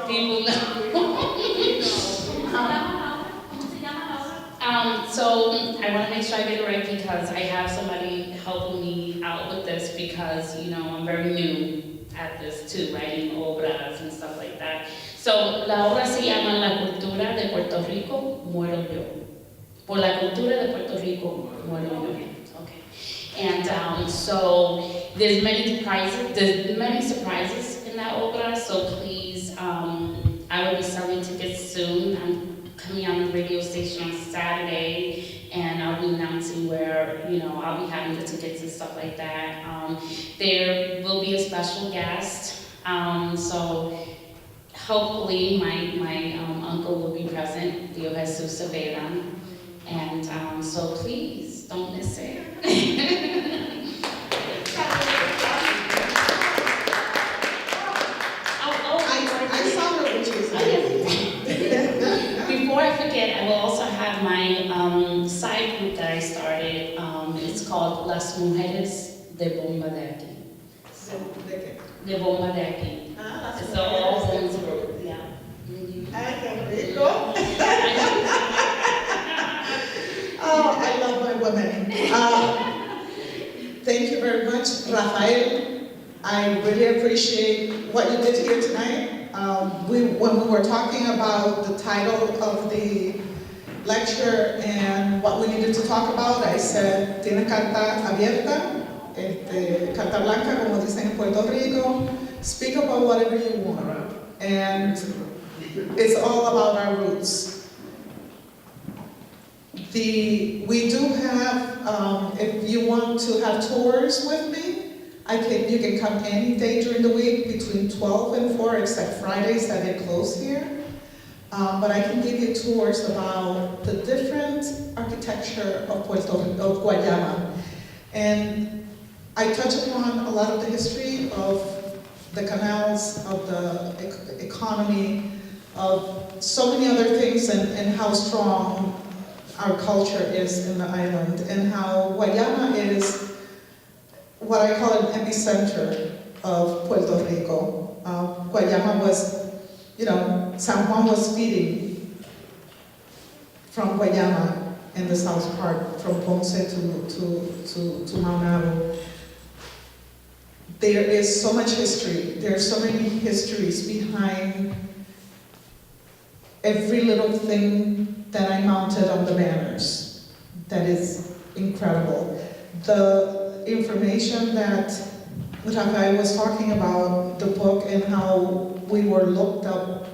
People know. So I want to make sure I get it right because I have somebody helping me out with this because, you know, I'm very new at this too, writing obras and stuff like that. So la obra se llama La cultura de Puerto Rico, muero yo. Por la cultura de Puerto Rico, muero yo. Okay. And so there's many surprises in that obra, so please, I will be selling tickets soon. I'm coming on the radio station on Saturday, and I'll be announcing where, you know, I'll be having the tickets and stuff like that. There will be a special guest, so hopefully my uncle will be present, Dio Jesus Severa, and so please don't miss it. I saw her when she was Before I forget, I will also have my side group that I started. It's called Las Mujeres de Bomba de aquí. De Bomba de aquí. It's a all women's group. Yeah. Ay, qué rico. Oh, I love my women. Thank you very much, Rafael. I really appreciate what you did here tonight. When we were talking about the title of the lecture and what we needed to talk about, I said, tiene carta abierta, carta blanca, como dicen en Puerto Rico. Speak about whatever you want. And it's all about our roots. We do have, if you want to have tours with me, you can come any day during the week between 12 and 4, except Fridays that they close here. But I can give you tours about the different architecture of Guayama. And I touch upon a lot of the history of the canals, of the economy, of so many other things, and how strong our culture is in the island, and how Guayama is what I call an epicenter of Puerto Rico. Guayama was, you know, San Juan was feeding from Guayama in the south part, from Ponce to Mount Abu. There is so much history. There are so many histories behind every little thing that I mounted on the banners. That is incredible. The information that Rafael was talking about, the book and how we were looked up,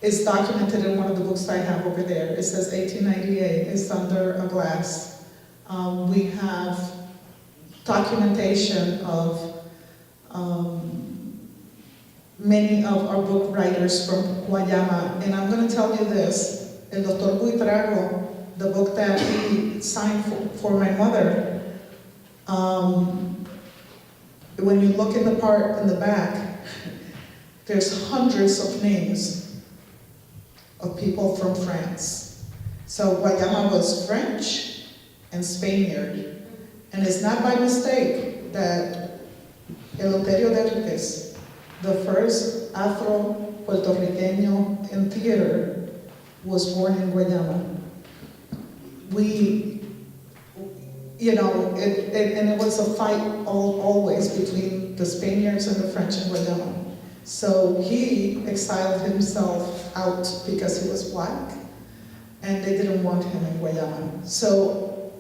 is documented in one of the books I have over there. It says 1898, it's under a glass. We have documentation of many of our book writers from Guayama, and I'm going to tell you this, El Doctor Buitrago, the book that he signed for my mother, when you look in the part in the back, there's hundreds of names of people from France. So Guayama was French and Spaniard. And it's not by mistake that Eleuterio de Riquez, the first Afro-Puerto Riqueño in theater, was born in Guayama. You know, and it was a fight always between the Spaniards and the French in Guayama. So he exiled himself out because he was black, and they didn't want him in Guayama. So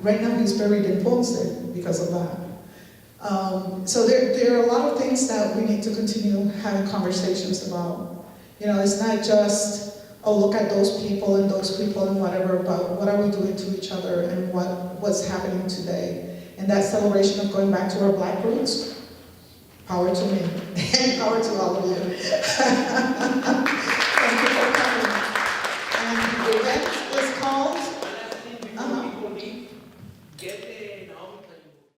right now he's buried in Ponce because of that. So there are a lot of things that we need to continue having conversations about. You know, it's not just, oh, look at those people and whatever, but what are we doing to each other and what's happening today? And that celebration of going back to our black roots, power to me, and power to all of you.